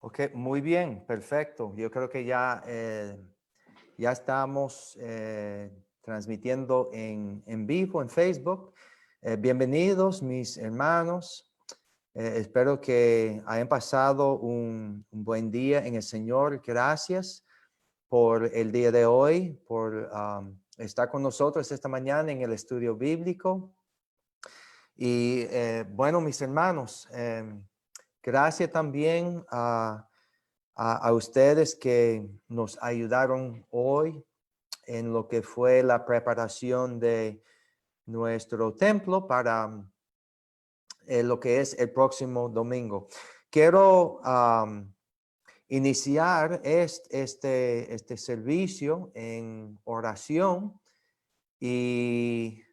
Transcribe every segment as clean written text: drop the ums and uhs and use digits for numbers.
Ok, muy bien, perfecto. Yo creo que ya estamos transmitiendo en vivo en Facebook. Bienvenidos, mis hermanos. Espero que hayan pasado un buen día en el Señor. Gracias por el día de hoy, por estar con nosotros esta mañana en el estudio bíblico. Y bueno, mis hermanos, gracias también a ustedes que nos ayudaron hoy en lo que fue la preparación de nuestro templo para lo que es el próximo domingo. Quiero iniciar este servicio en oración y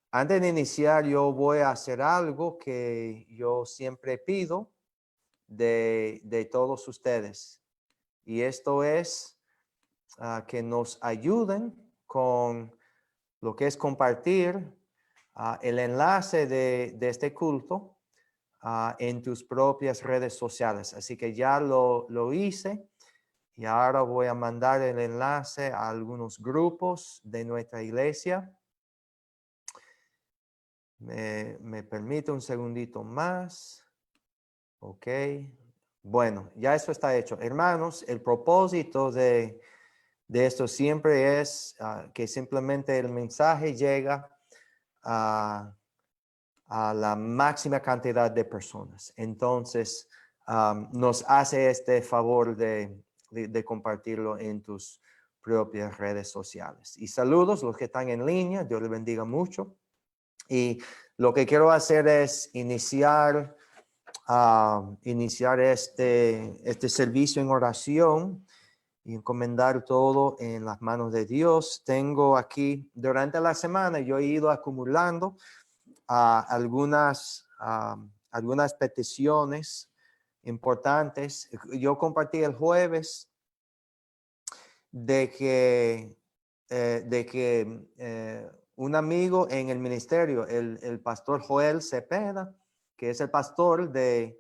antes de iniciar yo voy a hacer algo que yo siempre pido de todos ustedes. Y esto es que nos ayuden con lo que es compartir el enlace de este culto en tus propias redes sociales. Así que ya lo hice y ahora voy a mandar el enlace a algunos grupos de nuestra iglesia. Me permite un segundito más. Ok. Bueno, ya eso está hecho. Hermanos, el propósito de esto siempre es que simplemente el mensaje llega a la máxima cantidad de personas. Entonces, nos hace este favor de compartirlo en tus propias redes sociales. Y saludos los que están en línea. Dios les bendiga mucho. Y lo que quiero hacer es iniciar este servicio en oración y encomendar todo en las manos de Dios. Tengo aquí, durante la semana, yo he ido acumulando algunas peticiones importantes. Yo compartí el jueves de que un amigo en el ministerio, el pastor Joel Cepeda, que es el pastor de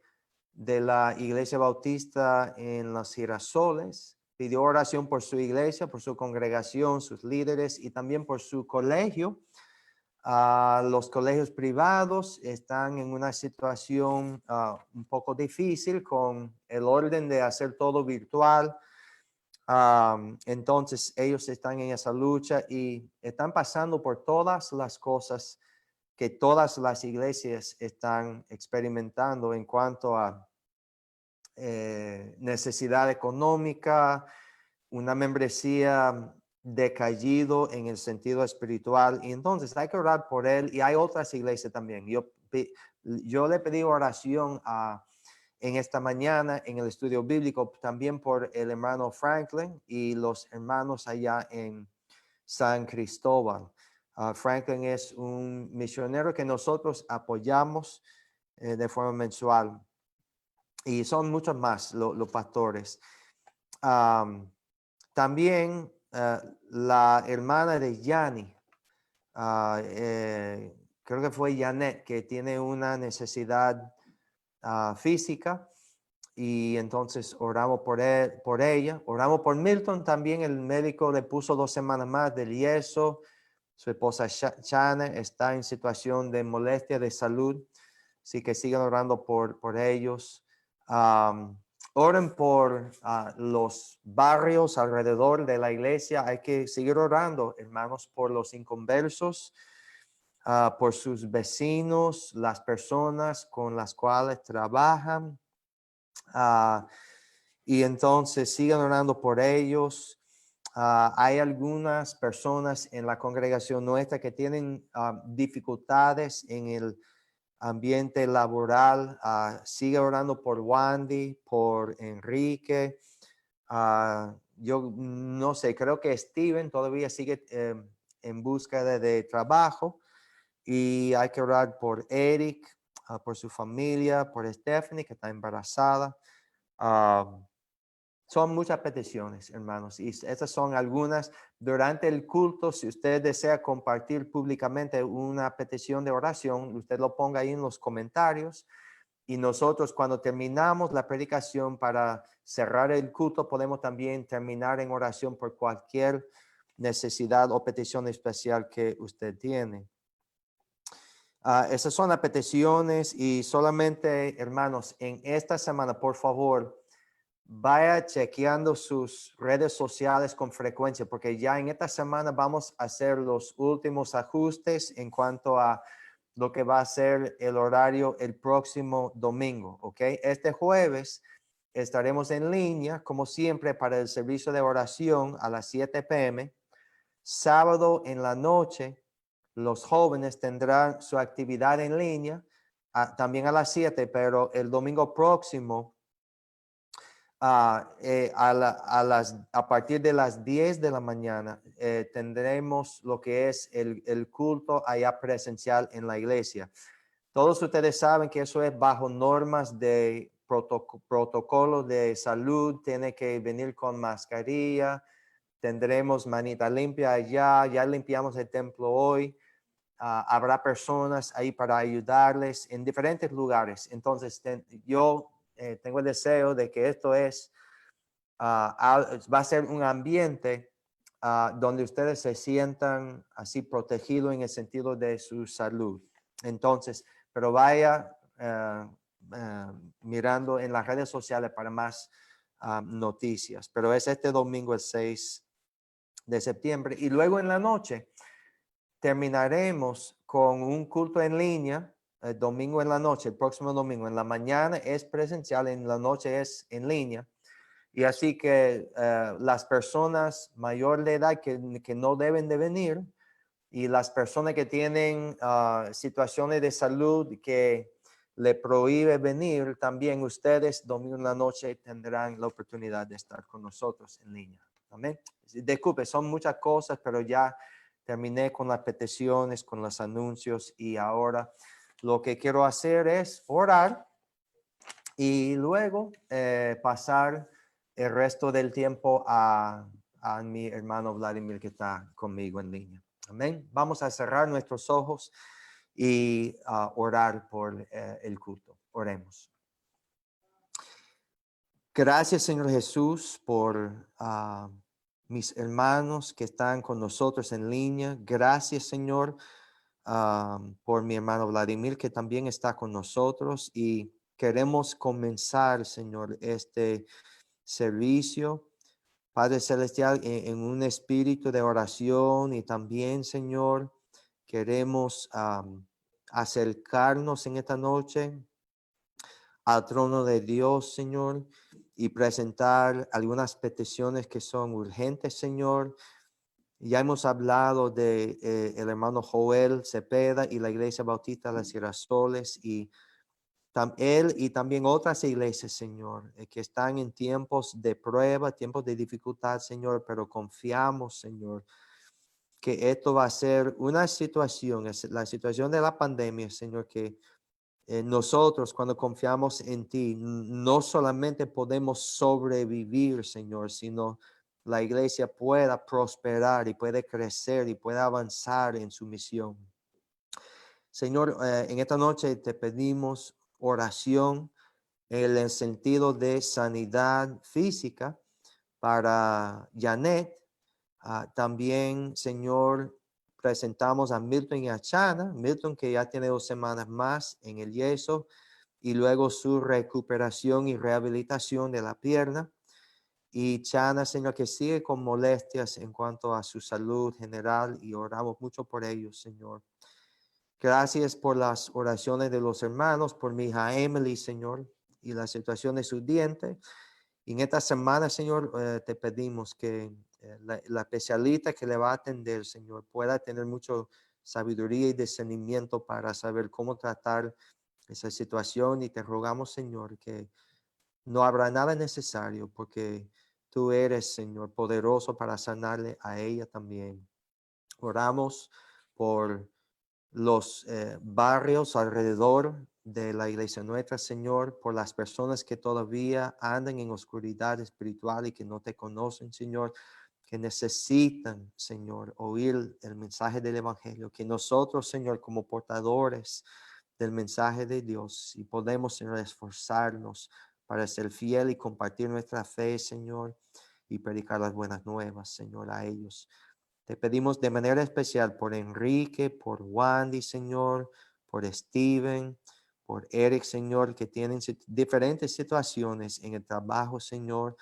la Iglesia Bautista en Los Girasoles, pidió oración por su iglesia, por su congregación, sus líderes y también por su colegio. Los colegios privados están en una situación un poco difícil con el orden de hacer todo virtual. Entonces ellos están en esa lucha y están pasando por todas las cosas que todas las iglesias están experimentando en cuanto a necesidad económica, una membresía decaído en el sentido espiritual, y entonces hay que orar por él. Y hay otras iglesias también. Yo le pedí oración en esta mañana en el estudio bíblico también por el hermano Franklin y los hermanos allá en San Cristóbal. Franklin es un misionero que nosotros apoyamos de forma mensual, y son muchos más los pastores. También la hermana de Yanni, creo que fue Janet, que tiene una necesidad física, y entonces oramos por ella. Oramos por Milton también. El médico le puso 2 semanas más del yeso. Su esposa Chana está en situación de molestia de salud, así que sigan orando por ellos. Oren por los barrios alrededor de la iglesia. Hay que seguir orando, hermanos, por los inconversos, por sus vecinos, las personas con las cuales trabajan. Y entonces sigan orando por ellos. Hay algunas personas en la congregación nuestra que tienen dificultades en el ambiente laboral. Sigue orando por Wandy, por Enrique. Yo no sé, creo que Steven todavía sigue en búsqueda de trabajo, y hay que orar por Eric, por su familia, por Stephanie, que está embarazada. Son muchas peticiones, hermanos, y estas son algunas. Durante el culto, si usted desea compartir públicamente una petición de oración, usted lo ponga ahí en los comentarios Y nosotros cuando terminamos la predicación para cerrar el culto, podemos también terminar en oración por cualquier necesidad o petición especial que usted tiene. Esas son las peticiones y solamente, hermanos, en esta semana, por favor, vaya chequeando sus redes sociales con frecuencia, porque ya en esta semana vamos a hacer los últimos ajustes en cuanto a lo que va a ser el horario el próximo domingo, ¿ok? Este jueves estaremos en línea, como siempre, para el servicio de oración a las 7 p.m. Sábado en la noche, los jóvenes tendrán su actividad en línea, también a las 7, pero el domingo próximo, a partir de las 10 de la mañana, tendremos lo que es el culto allá presencial en la iglesia. Todos ustedes saben que eso es bajo normas de protocolo de salud, tiene que venir con mascarilla, tendremos manita limpia allá, ya limpiamos el templo hoy. Habrá personas ahí para ayudarles en diferentes lugares. Entonces, yo tengo el deseo de que esto va a ser un ambiente donde ustedes se sientan así protegidos en el sentido de su salud. Entonces, pero vaya mirando en las redes sociales para más noticias. Pero es este domingo el 6 de septiembre. Y luego en la noche terminaremos con un culto en línea, el domingo en la noche, el próximo domingo. En la mañana es presencial, en la noche es en línea. Y así que las personas mayor de edad que no deben de venir y las personas que tienen situaciones de salud que le prohíbe venir, también ustedes domingo en la noche tendrán la oportunidad de estar con nosotros en línea. Amén. Disculpe, son muchas cosas, pero ya terminé con las peticiones, con los anuncios y ahora lo que quiero hacer es orar y luego pasar el resto del tiempo a mi hermano Vladimir que está conmigo en línea. Amén. Vamos a cerrar nuestros ojos y orar por el culto. Oremos. Gracias, Señor Jesús, por mis hermanos que están con nosotros en línea. Gracias, Señor, por mi hermano Vladimir que también está con nosotros y queremos comenzar, Señor, este servicio, Padre Celestial, en un espíritu de oración y también, Señor, queremos acercarnos en esta noche al trono de Dios, Señor, y presentar algunas peticiones que son urgentes, Señor. Ya hemos hablado de el hermano Joel Cepeda y la Iglesia Bautista de las Girasoles y él y también otras iglesias, Señor, que están en tiempos de prueba, tiempos de dificultad, Señor, pero confiamos, Señor, que esto va a ser una situación, es la situación de la pandemia, Señor, que nosotros cuando confiamos en ti, no solamente podemos sobrevivir, Señor, sino la iglesia pueda prosperar y puede crecer y pueda avanzar en su misión. Señor, en esta noche te pedimos oración en el sentido de sanidad física para Janet. También, Señor, presentamos a Milton y a Chana. Milton que ya tiene 2 semanas más en el yeso y luego su recuperación y rehabilitación de la pierna. Y Chana, Señor, que sigue con molestias en cuanto a su salud general y oramos mucho por ellos, Señor. Gracias por las oraciones de los hermanos, por mi hija Emily, Señor, y la situación de su diente. Y en esta semana, Señor, te pedimos que la especialista que le va a atender, Señor, pueda tener mucha sabiduría y discernimiento para saber cómo tratar esa situación. Y te rogamos, Señor, que no habrá nada necesario porque tú eres, Señor, poderoso para sanarle a ella también. Oramos por los barrios alrededor de la iglesia nuestra, Señor, por las personas que todavía andan en oscuridad espiritual y que no te conocen, Señor, que necesitan, Señor, oír el mensaje del evangelio, que nosotros, Señor, como portadores del mensaje de Dios y podemos, Señor, esforzarnos para ser fiel y compartir nuestra fe, Señor, y predicar las buenas nuevas, Señor, a ellos. Te pedimos de manera especial por Enrique, por Wandy, Señor, por Steven, por Eric, Señor, que tienen diferentes situaciones en el trabajo, Señor.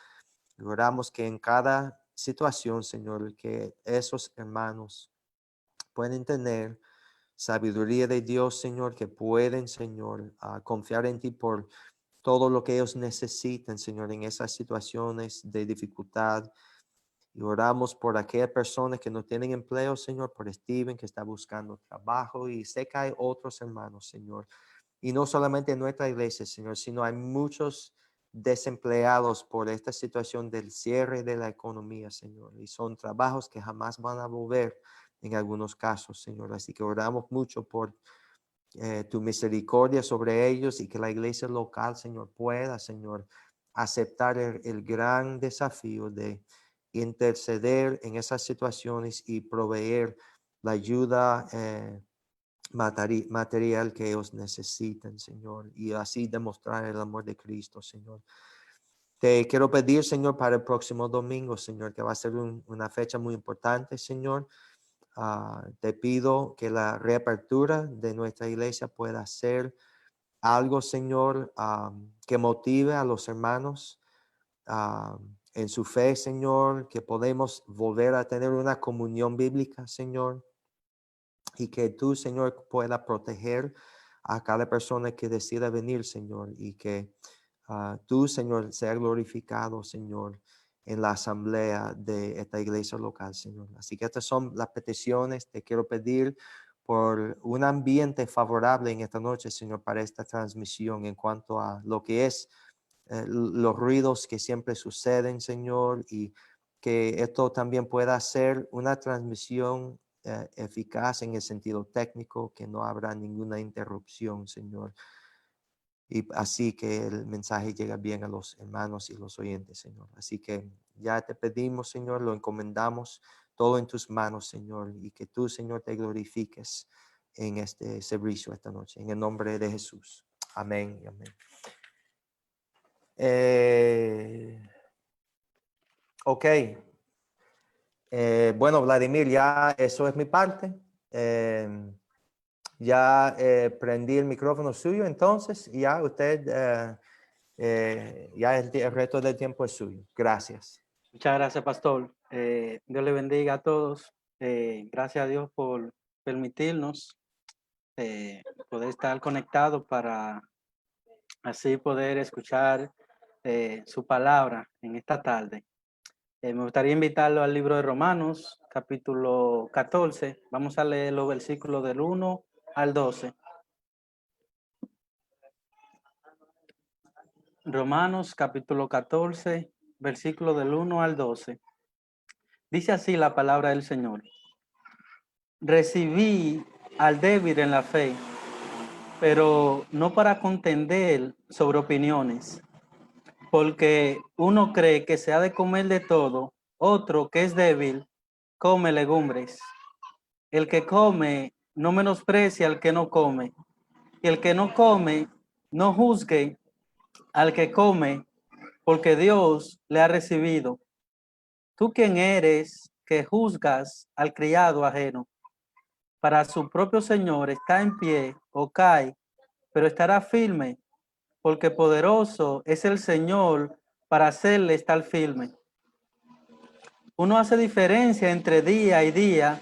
Oramos que en cada situación, Señor, que esos hermanos pueden tener sabiduría de Dios, Señor, que pueden, Señor, confiar en ti por todo lo que ellos necesiten, Señor, en esas situaciones de dificultad. Y oramos por aquellas personas que no tienen empleo, Señor, por Steven que está buscando trabajo, y sé que hay otros hermanos, Señor. Y no solamente en nuestra iglesia, Señor, sino hay muchos desempleados por esta situación del cierre de la economía, Señor. Y son trabajos que jamás van a volver en algunos casos, Señor. Así que oramos mucho por tu misericordia sobre ellos, y que la iglesia local, Señor, pueda, Señor, aceptar el gran desafío de interceder en esas situaciones y proveer la ayuda material que ellos necesitan, Señor, y así demostrar el amor de Cristo, Señor. Te quiero pedir, Señor, para el próximo domingo, Señor, que va a ser una fecha muy importante, Señor. Te pido que la reapertura de nuestra iglesia pueda ser algo, Señor, que motive a los hermanos en su fe, Señor, que podemos volver a tener una comunión bíblica, Señor, y que tú, Señor, pueda proteger a cada persona que decida venir, Señor, y que tú, Señor, sea glorificado, Señor, en la asamblea de esta iglesia local, Señor. Así que estas son las peticiones. Te quiero pedir por un ambiente favorable en esta noche, Señor, para esta transmisión en cuanto a lo que es los ruidos que siempre suceden, Señor, y que esto también pueda ser una transmisión eficaz en el sentido técnico, que no habrá ninguna interrupción, Señor. Y así que el mensaje llega bien a los hermanos y los oyentes, Señor. Así que ya te pedimos, Señor, lo encomendamos todo en tus manos, Señor, y que tú, Señor, te glorifiques en este servicio esta noche. En el nombre de Jesús. Amén y amén. Ok. Bueno, Vladimir, ya eso es mi parte. Ya prendí el micrófono suyo, entonces ya usted, ya el resto del tiempo es suyo. Gracias. Muchas gracias, pastor. Dios le bendiga a todos. Gracias a Dios por permitirnos poder estar conectados para así poder escuchar su palabra en esta tarde. Me gustaría invitarlo al libro de Romanos, capítulo 14. Vamos a leer los versículos del 1 al 12. Romanos, capítulo 14, versículo del 1 al 12. Dice así la palabra del Señor. Recibí al débil en la fe, pero no para contender sobre opiniones, porque uno cree que se ha de comer de todo, otro que es débil come legumbres. El que come no menosprecia al que no come, y el que no come no juzgue al que come, porque Dios le ha recibido. ¿Tú quién eres que juzgas al criado ajeno? Para su propio Señor está en pie o cae, pero estará firme, porque poderoso es el Señor para hacerle estar firme. Uno hace diferencia entre día y día,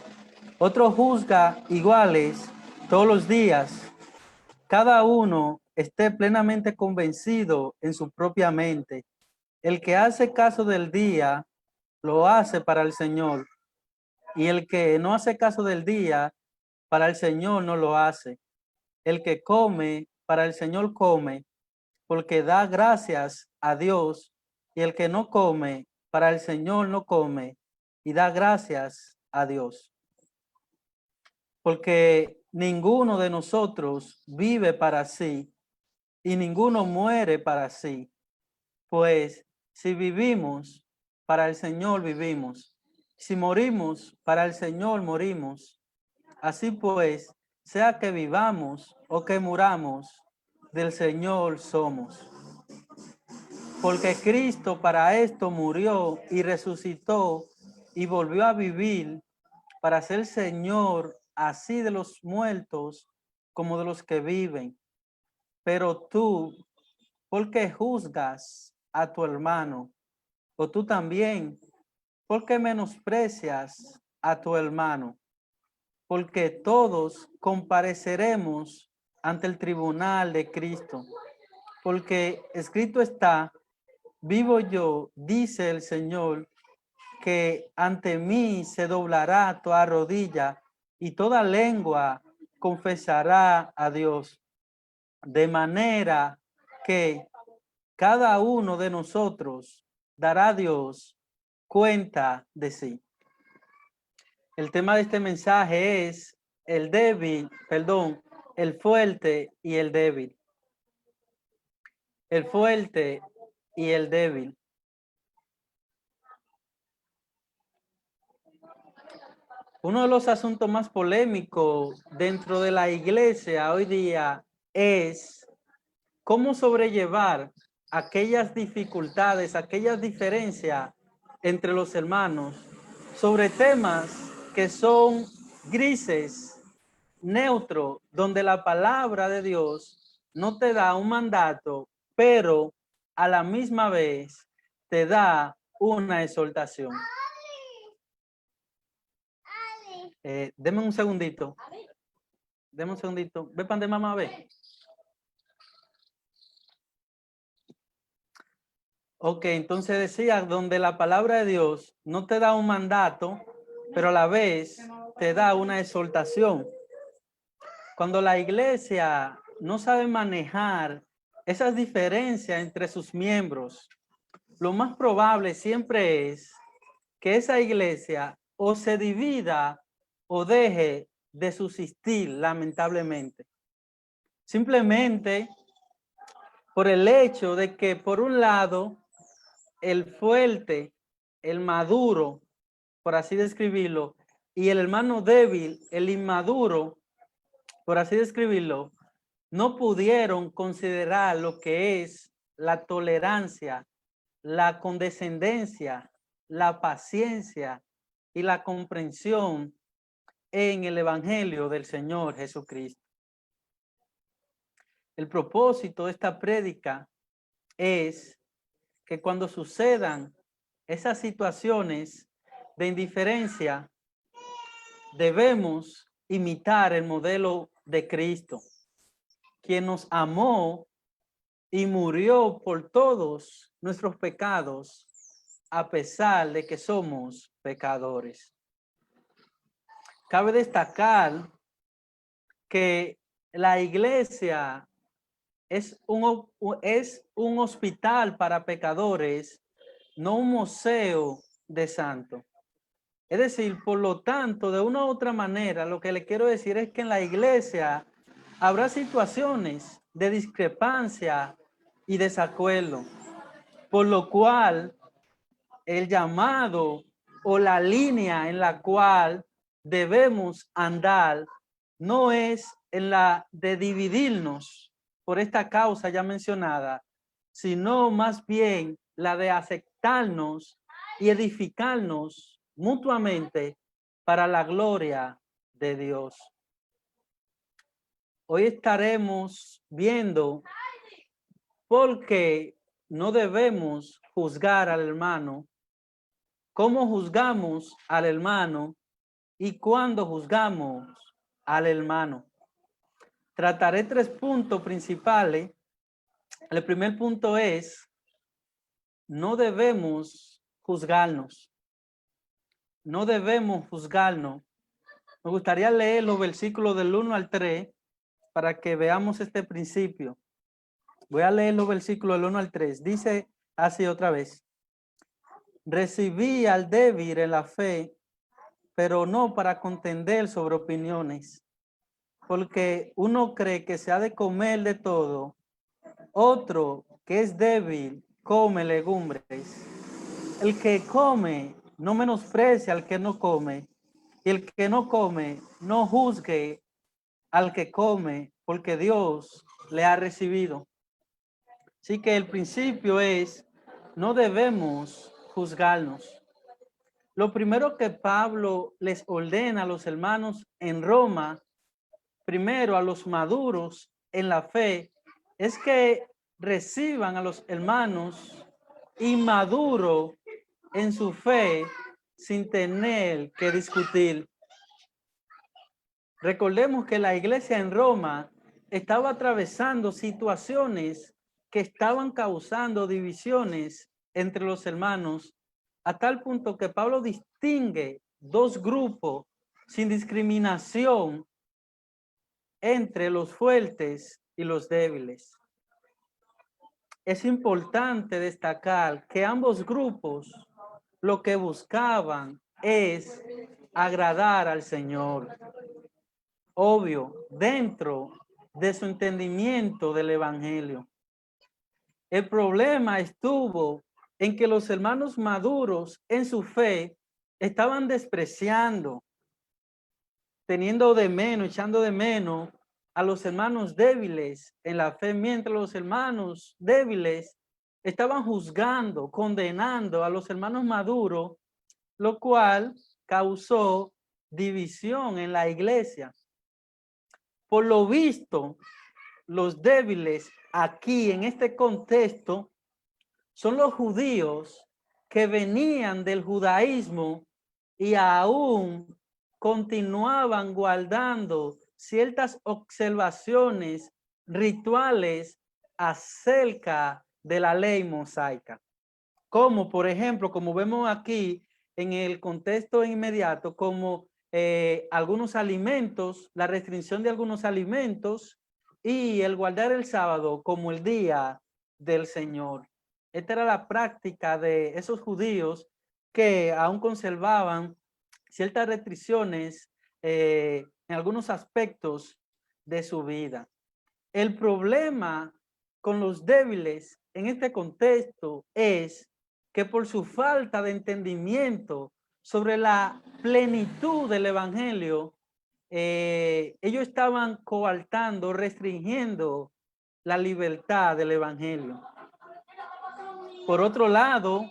otro juzga iguales todos los días. Cada uno esté plenamente convencido en su propia mente. El que hace caso del día, lo hace para el Señor, y el que no hace caso del día, para el Señor no lo hace. El que come, para el Señor come, porque da gracias a Dios, y el que no come, para el Señor no come, y da gracias a Dios. Porque ninguno de nosotros vive para sí, y ninguno muere para sí. Pues si vivimos, para el Señor vivimos. Si morimos, para el Señor morimos. Así pues, sea que vivamos o que muramos, del Señor somos. Porque Cristo para esto murió y resucitó y volvió a vivir para ser Señor así de los muertos como de los que viven. Pero tú, ¿por qué juzgas a tu hermano? O tú también, ¿por qué menosprecias a tu hermano? Porque todos compareceremos ante el tribunal de Cristo. Porque escrito está, vivo yo, dice el Señor, que ante mí se doblará toda rodilla y toda lengua confesará a Dios. De manera que cada uno de nosotros dará a Dios cuenta de sí. El tema de este mensaje es el fuerte y el débil. El fuerte y el débil. Uno de los asuntos más polémicos dentro de la iglesia hoy día es cómo sobrellevar aquellas dificultades, aquellas diferencias entre los hermanos sobre temas que son grises, neutros, donde la palabra de Dios no te da un mandato, pero a la misma vez te da una exhortación. Deme un segundito. Deme un segundito. Ve pan de mamá, ve. Ok, entonces decía, donde la palabra de Dios no te da un mandato, pero a la vez te da una exhortación. Cuando la iglesia no sabe manejar esas diferencias entre sus miembros, lo más probable siempre es que esa iglesia o se divida o deje de subsistir, lamentablemente. Simplemente por el hecho de que, por un lado, el fuerte, el maduro, por así describirlo, y el hermano débil, el inmaduro, por así describirlo, no pudieron considerar lo que es la tolerancia, la condescendencia, la paciencia y la comprensión en el Evangelio del Señor Jesucristo. El propósito de esta prédica es que cuando sucedan esas situaciones de indiferencia, debemos imitar el modelo de Cristo, quien nos amó y murió por todos nuestros pecados, a pesar de que somos pecadores. Cabe destacar que la iglesia es un hospital para pecadores, no un museo de santos. Es decir, por lo tanto, de una u otra manera, lo que le quiero decir es que en la iglesia habrá situaciones de discrepancia y desacuerdo, por lo cual el llamado o la línea en la cual debemos andar no es en la de dividirnos por esta causa ya mencionada, sino más bien la de aceptarnos y edificarnos mutuamente para la gloria de Dios. Hoy estaremos viendo por qué no debemos juzgar al hermano, cómo juzgamos al hermano y cuándo juzgamos al hermano. Trataré 3 puntos principales. El primer punto es, no debemos juzgarnos. No debemos juzgarnos. Me gustaría leer los versículos del 1 al 3 para que veamos este principio. Voy a leer los versículos del 1 al 3. Dice así otra vez. Recibí al débil en la fe, pero no para contender sobre opiniones. Porque uno cree que se ha de comer de todo, otro que es débil come legumbres. El que come no menosprecia al que no come, y el que no come no juzgue al que come, porque Dios le ha recibido. Así que el principio es, no debemos juzgarnos. Lo primero que Pablo les ordena a los hermanos en Roma, primero a los maduros en la fe, es que reciban a los hermanos inmaduros en su fe sin tener que discutir. Recordemos que la iglesia en Roma estaba atravesando situaciones que estaban causando divisiones entre los hermanos, a tal punto que Pablo distingue dos grupos sin discriminación entre los fuertes y los débiles. Es importante destacar que ambos grupos lo que buscaban es agradar al Señor. Obvio, dentro de su entendimiento del evangelio. El problema estuvo en que los hermanos maduros en su fe estaban despreciando, teniendo de menos, echando de menos a los hermanos débiles en la fe, mientras los hermanos débiles estaban juzgando, condenando a los hermanos maduros, lo cual causó división en la iglesia. Por lo visto, los débiles aquí en este contexto son los judíos que venían del judaísmo y aún continuaban guardando ciertas observaciones rituales acerca de la ley mosaica. Como por ejemplo, como vemos aquí en el contexto inmediato, como algunos alimentos, la restricción de algunos alimentos y el guardar el sábado como el día del Señor. Esta era la práctica de esos judíos que aún conservaban ciertas restricciones en algunos aspectos de su vida. El problema con los débiles en este contexto es que por su falta de entendimiento sobre la plenitud del evangelio, ellos estaban coartando, restringiendo la libertad del evangelio. Por otro lado,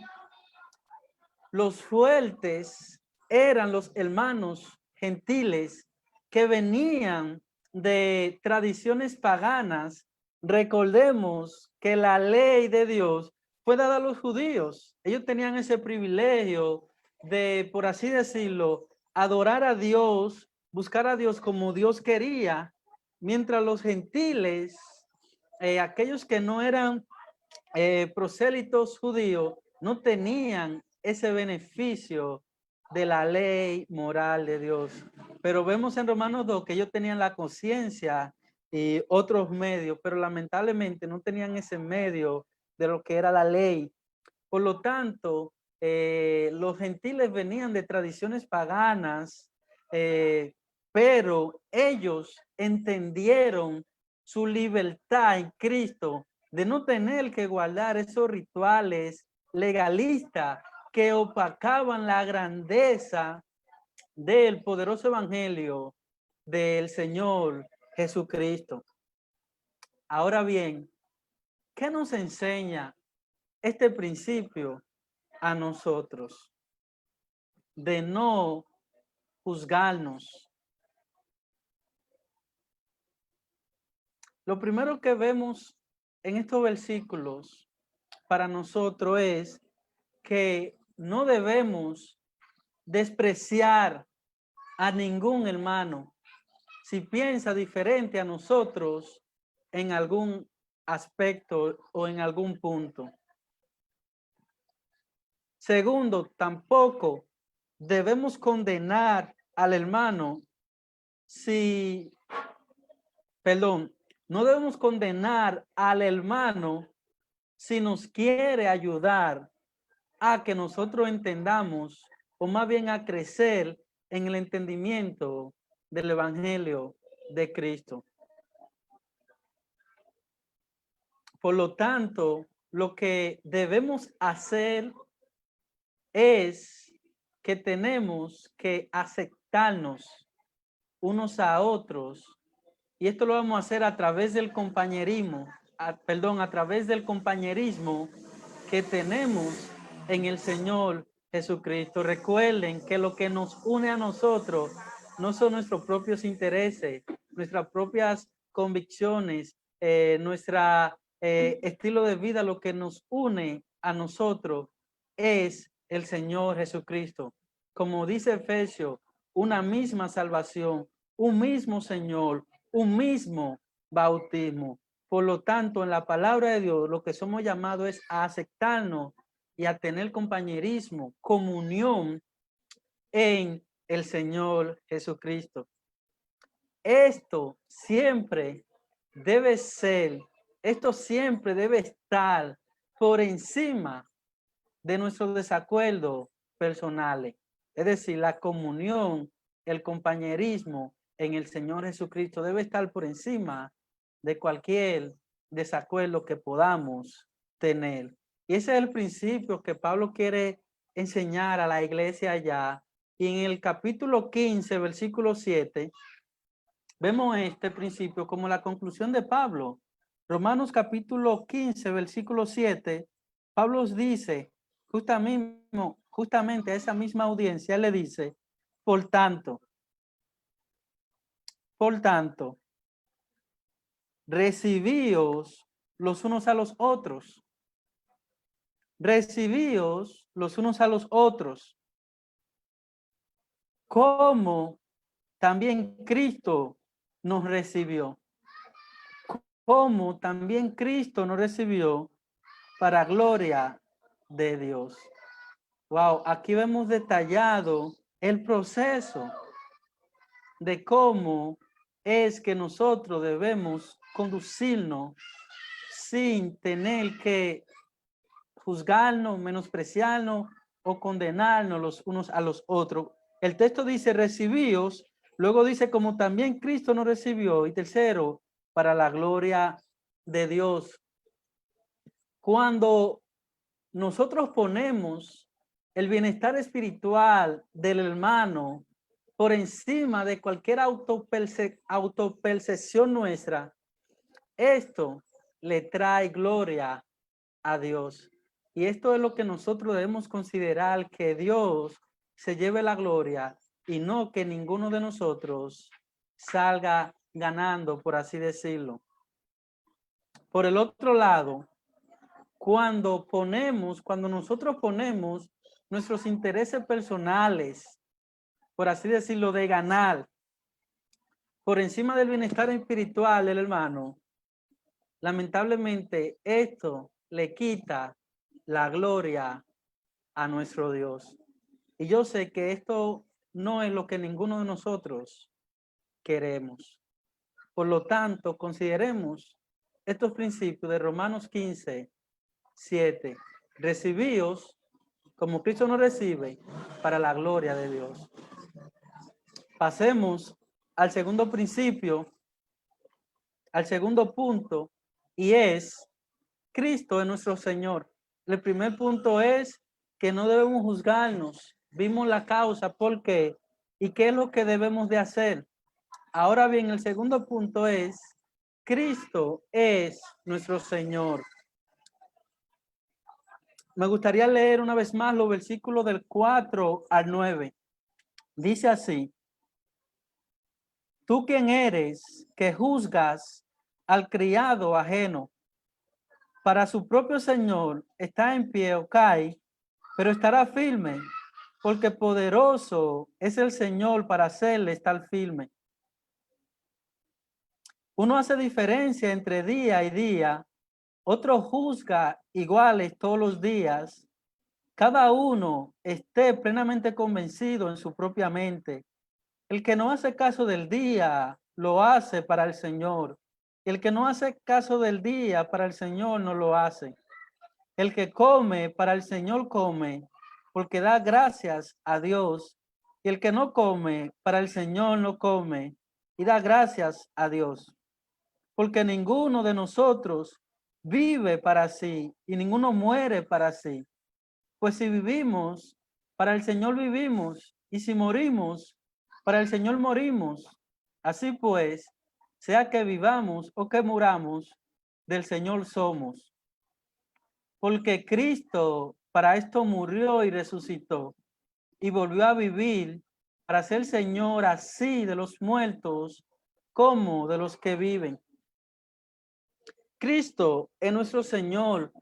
los fuertes eran los hermanos gentiles que venían de tradiciones paganas. Recordemos que la ley de Dios fue dada a los judíos. Ellos tenían ese privilegio de, por así decirlo, adorar a Dios, buscar a Dios como Dios quería, mientras los gentiles, aquellos que no eran prosélitos judíos, no tenían ese beneficio de la ley moral de Dios. Pero vemos en Romanos 2 que ellos tenían la conciencia y otros medios, pero lamentablemente no tenían ese medio de lo que era la ley. Por lo tanto, los gentiles venían de tradiciones paganas, pero ellos entendieron su libertad en Cristo de no tener que guardar esos rituales legalistas que opacaban la grandeza del poderoso evangelio del Señor Jesucristo. Ahora bien, ¿qué nos enseña este principio a nosotros? De no juzgarnos. Lo primero que vemos en estos versículos para nosotros es que no debemos despreciar a ningún hermano si piensa diferente a nosotros en algún aspecto o en algún punto. Segundo, tampoco debemos condenar al hermano no debemos condenar al hermano si nos quiere ayudar a que nosotros entendamos, o más bien a crecer en el entendimiento del evangelio de Cristo. Por lo tanto, lo que debemos hacer es que tenemos que aceptarnos unos a otros Y esto lo vamos a hacer a través del compañerismo, a través del compañerismo que tenemos en el Señor Jesucristo. Recuerden que lo que nos une a nosotros no son nuestros propios intereses, nuestras propias convicciones, nuestro estilo de vida. Lo que nos une a nosotros es el Señor Jesucristo. Como dice Efesios, una misma salvación, un mismo Señor, un mismo bautismo. Por lo tanto, en la palabra de Dios, lo que somos llamados es a aceptarnos y a tener compañerismo, comunión en el Señor Jesucristo. Esto siempre debe ser, esto siempre debe estar por encima de nuestros desacuerdos personales. Es decir, la comunión, el compañerismo en el Señor Jesucristo debe estar por encima de cualquier desacuerdo que podamos tener. Y ese es el principio que Pablo quiere enseñar a la iglesia allá. Y en el capítulo 15, versículo 7, vemos este principio como la conclusión de Pablo. Romanos capítulo 15, versículo 7, Pablo dice, justamente a esa misma audiencia, le dice, por tanto, recibíos los unos a los otros. Recibíos los unos a los otros. Como también Cristo nos recibió. Como también Cristo nos recibió para gloria de Dios. Wow, aquí vemos detallado el proceso de cómo es que nosotros debemos conducirnos sin tener que juzgarnos, menospreciarnos o condenarnos los unos a los otros. El texto dice recibíos, luego dice como también Cristo nos recibió, y tercero, para la gloria de Dios. Cuando nosotros ponemos el bienestar espiritual del hermano por encima de cualquier autopercepción nuestra, esto le trae gloria a Dios. Y esto es lo que nosotros debemos considerar, que Dios se lleve la gloria y no que ninguno de nosotros salga ganando, por así decirlo. Por el otro lado, cuando nosotros ponemos nuestros intereses personales, por así decirlo, de ganar, por encima del bienestar espiritual del hermano, lamentablemente esto le quita la gloria a nuestro Dios. Y yo sé que esto no es lo que ninguno de nosotros queremos. Por lo tanto, consideremos estos principios de Romanos 15, 7. Recibíos como Cristo nos recibe para la gloria de Dios. Pasemos al segundo principio, al segundo punto, y es Cristo es nuestro Señor. El primer punto es que no debemos juzgarnos. Vimos la causa, ¿por qué? ¿Y qué es lo que debemos de hacer? Ahora bien, el segundo punto es, Cristo es nuestro Señor. Me gustaría leer una vez más los versículos del 4 al 9. Dice así: ¿tú quién eres que juzgas al criado ajeno? Para su propio Señor está en pie o cae, pero estará firme, porque poderoso es el Señor para hacerle estar firme. Uno hace diferencia entre día y día, otro juzga iguales todos los días. Cada uno esté plenamente convencido en su propia mente. El que no hace caso del día, lo hace para el Señor. El que no hace caso del día, para el Señor no lo hace. El que come, para el Señor come, porque da gracias a Dios. Y el que no come, para el Señor no come, y da gracias a Dios. Porque ninguno de nosotros vive para sí, y ninguno muere para sí. Pues si vivimos, para el Señor vivimos, y si morimos, para el Señor morimos. Así pues, sea que vivamos o que muramos, del Señor somos. Porque Cristo para esto murió y resucitó y volvió a vivir para ser Señor así de los muertos como de los que viven. Cristo es nuestro Señor.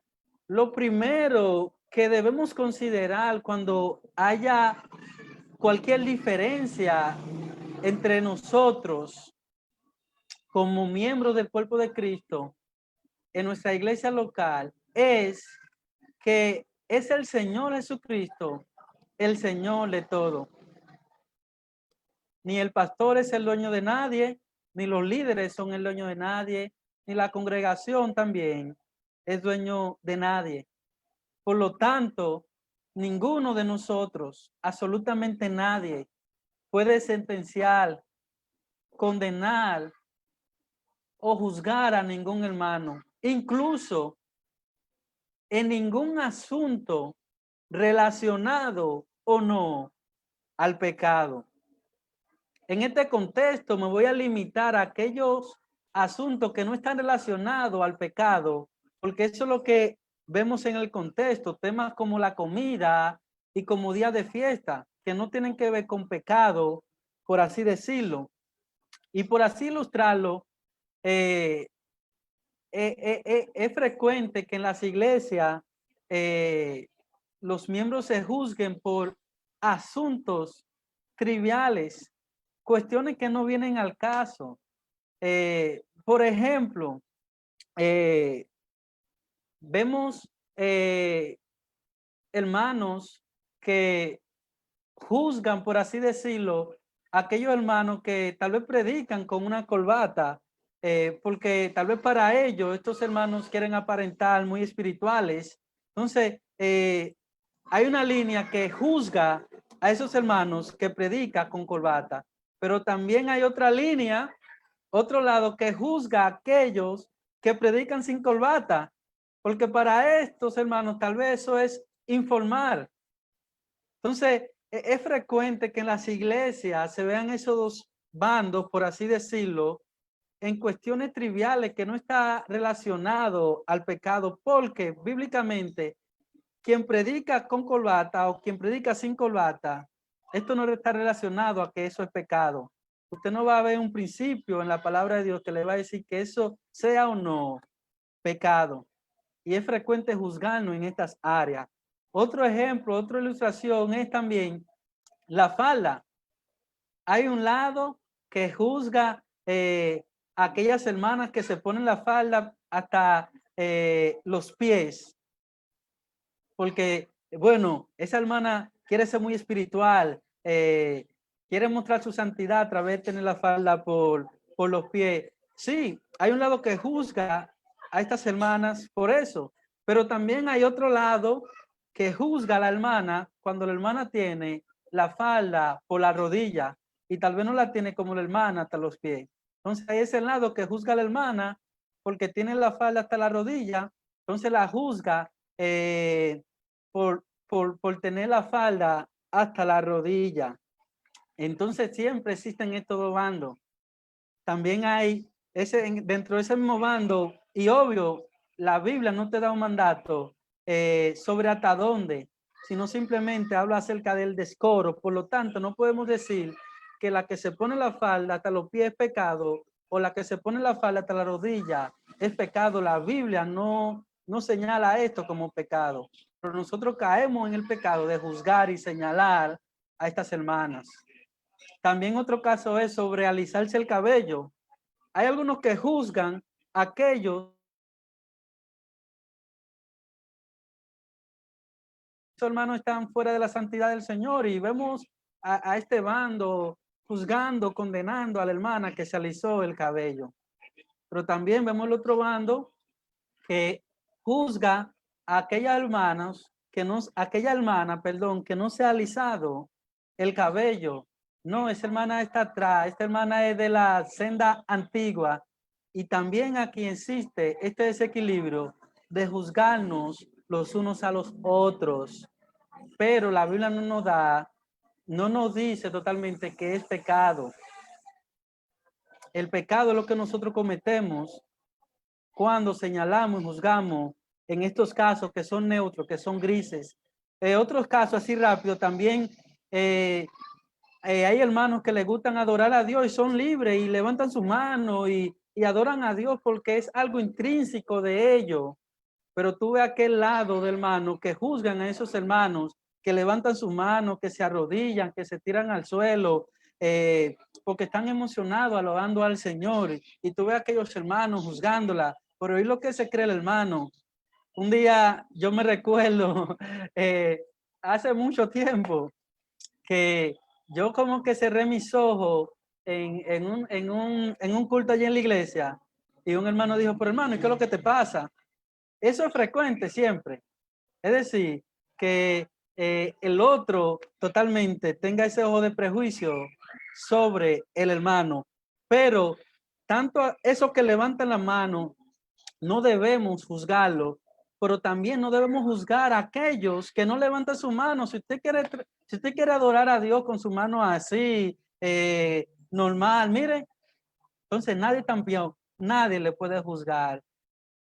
Lo primero que debemos considerar cuando haya cualquier diferencia entre nosotros como miembros del cuerpo de Cristo en nuestra iglesia local es que es el Señor Jesucristo, el Señor de todo. Ni el pastor es el dueño de nadie, ni los líderes son el dueño de nadie, ni la congregación también es dueño de nadie. Por lo tanto, ninguno de nosotros, absolutamente nadie, puede sentenciar, condenar o juzgar a ningún hermano, incluso en ningún asunto relacionado o no al pecado. En este contexto me voy a limitar a aquellos asuntos que no están relacionados al pecado, porque eso es lo que vemos en el contexto, temas como la comida y como días de fiesta, que no tienen que ver con pecado, por así decirlo. Y por así ilustrarlo, es frecuente que en las iglesias los miembros se juzguen por asuntos triviales, cuestiones que no vienen al caso. Por ejemplo, vemos hermanos que juzgan, por así decirlo, aquellos hermanos que tal vez predican con una corbata, porque tal vez para ellos estos hermanos quieren aparentar muy espirituales. Entonces, hay una línea que juzga a esos hermanos que predican con corbata, pero también hay otra línea, otro lado que juzga a aquellos que predican sin corbata, porque para estos hermanos tal vez eso es informar. Entonces, es frecuente que en las iglesias se vean esos dos bandos, por así decirlo, en cuestiones triviales que no está relacionado al pecado, porque bíblicamente quien predica con corbata o quien predica sin corbata, esto no está relacionado a que eso es pecado. Usted no va a ver un principio en la palabra de Dios que le va a decir que eso sea o no pecado. Y es frecuente juzgarnos en estas áreas. Otro ejemplo, otra ilustración es también la falda. Hay un lado que juzga a aquellas hermanas que se ponen la falda hasta los pies, porque, bueno, esa hermana quiere ser muy espiritual, quiere mostrar su santidad a través de tener la falda por los pies. Sí, hay un lado que juzga a estas hermanas por eso, pero también hay otro lado que juzga a la hermana cuando la hermana tiene la falda por la rodilla y tal vez no la tiene como la hermana hasta los pies. Entonces hay ese lado que juzga a la hermana porque tiene la falda hasta la rodilla, entonces la juzga por tener la falda hasta la rodilla. Entonces siempre existen estos dos bandos. También hay dentro de ese mismo bando, y obvio, la Biblia no te da un mandato sobre hasta dónde, sino simplemente habla acerca del descoro. Por lo tanto, no podemos decir que la que se pone la falda hasta los pies es pecado o la que se pone la falda hasta la rodilla es pecado. La Biblia no señala esto como pecado, pero nosotros caemos en el pecado de juzgar y señalar a estas hermanas. También otro caso es sobre alisarse el cabello. Hay algunos que juzgan a aquellos hermanos están fuera de la santidad del Señor y vemos a este bando juzgando, condenando a la hermana que se alisó el cabello. Pero también vemos el otro bando que juzga a aquellas hermanas aquella hermana, perdón, que no se ha alisado el cabello. No, esa hermana está atrás, esta hermana es de la senda antigua. Y también aquí existe este desequilibrio de juzgarnos los unos a los otros. Pero la Biblia no nos dice totalmente que es pecado. el pecado es lo que nosotros cometemos cuando señalamos y juzgamos en estos casos que son neutros, que son grises. Otros casos así rápido también, hay hermanos que les gustan adorar a Dios y son libres y levantan sus manos y adoran a Dios porque es algo intrínseco de ellos. Pero tú ves aquel lado de hermanos que juzgan a esos hermanos, que levantan sus manos, que se arrodillan, que se tiran al suelo, porque están emocionados alabando al Señor. Y tú ves a aquellos hermanos juzgándola, pero ¿y lo que se cree el hermano? Un día yo me recuerdo, hace mucho tiempo, que yo como que cerré mis ojos en un culto allí en la iglesia y un hermano dijo, pero hermano, ¿y qué es lo que te pasa? Eso es frecuente siempre. Es decir, que el otro totalmente tenga ese ojo de prejuicio sobre el hermano. Pero tanto eso que levantan la mano, no debemos juzgarlo, pero también no debemos juzgar a aquellos que no levantan su mano. Si usted quiere adorar a Dios con su mano así, normal, mire, entonces nadie le puede juzgar.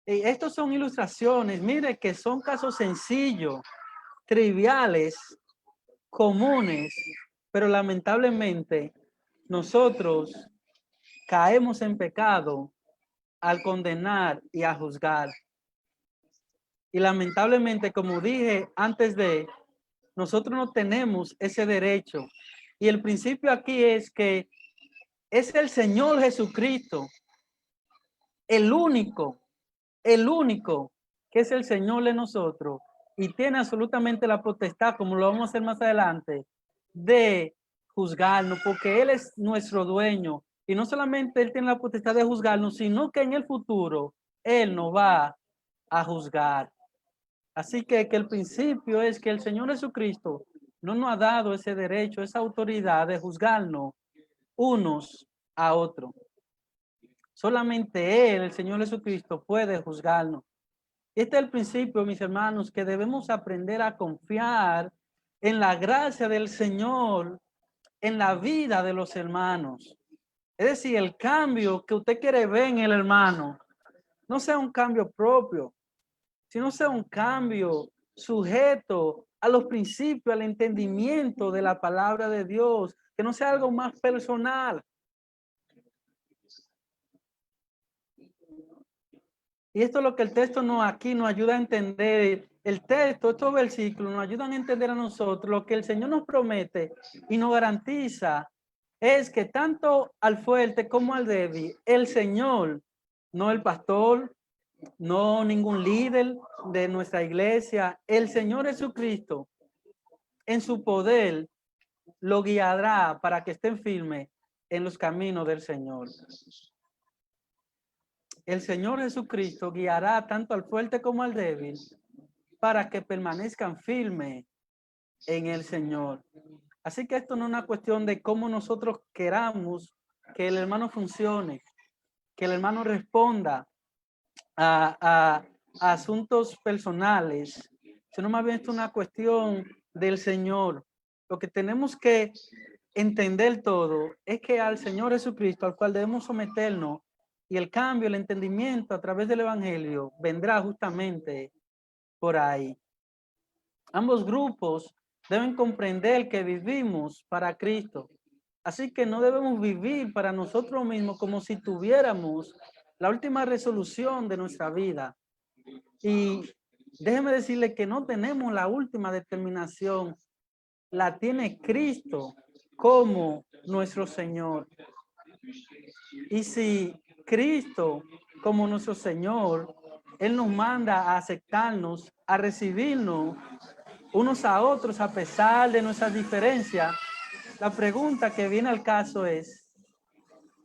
Estos son ilustraciones, mire, que son casos sencillos, triviales, comunes, pero lamentablemente nosotros caemos en pecado al condenar y a juzgar. Y lamentablemente, como dije antes nosotros no tenemos ese derecho. Y el principio aquí es que es el Señor Jesucristo, el único que es el Señor de nosotros y tiene absolutamente la potestad, como lo vamos a hacer más adelante, de juzgarnos, porque Él es nuestro dueño. Y no solamente Él tiene la potestad de juzgarnos, sino que en el futuro Él nos va a juzgar. Así que el principio es que el Señor Jesucristo no nos ha dado ese derecho, esa autoridad de juzgarnos unos a otros. Solamente Él, el Señor Jesucristo, puede juzgarnos. Este es el principio, mis hermanos, que debemos aprender a confiar en la gracia del Señor en la vida de los hermanos. Es decir, el cambio que usted quiere ver en el hermano no sea un cambio propio, sino sea un cambio sujeto a los principios, al entendimiento de la palabra de Dios, que no sea algo más personal. Y esto es lo que el texto aquí nos ayuda a entender. El texto, estos versículos nos ayudan a entender a nosotros lo que el Señor nos promete y nos garantiza es que tanto al fuerte como al débil, el Señor, no el pastor, no ningún líder de nuestra iglesia, el Señor Jesucristo, en su poder, lo guiará para que estén firmes en los caminos del Señor. El Señor Jesucristo guiará tanto al fuerte como al débil para que permanezcan firmes en el Señor. Así que esto no es una cuestión de cómo nosotros queramos que el hermano funcione, que el hermano responda a asuntos personales, sino más bien esto es una cuestión del Señor. Lo que tenemos que entender todo es que al Señor Jesucristo, al cual debemos someternos, y el cambio, el entendimiento a través del Evangelio vendrá justamente por ahí. Ambos grupos deben comprender que vivimos para Cristo. Así que no debemos vivir para nosotros mismos como si tuviéramos la última resolución de nuestra vida. Y déjeme decirle que no tenemos la última determinación. La tiene Cristo como nuestro Señor. Y si Cristo como nuestro Señor, Él nos manda a aceptarnos, a recibirnos unos a otros a pesar de nuestras diferencias, la pregunta que viene al caso es,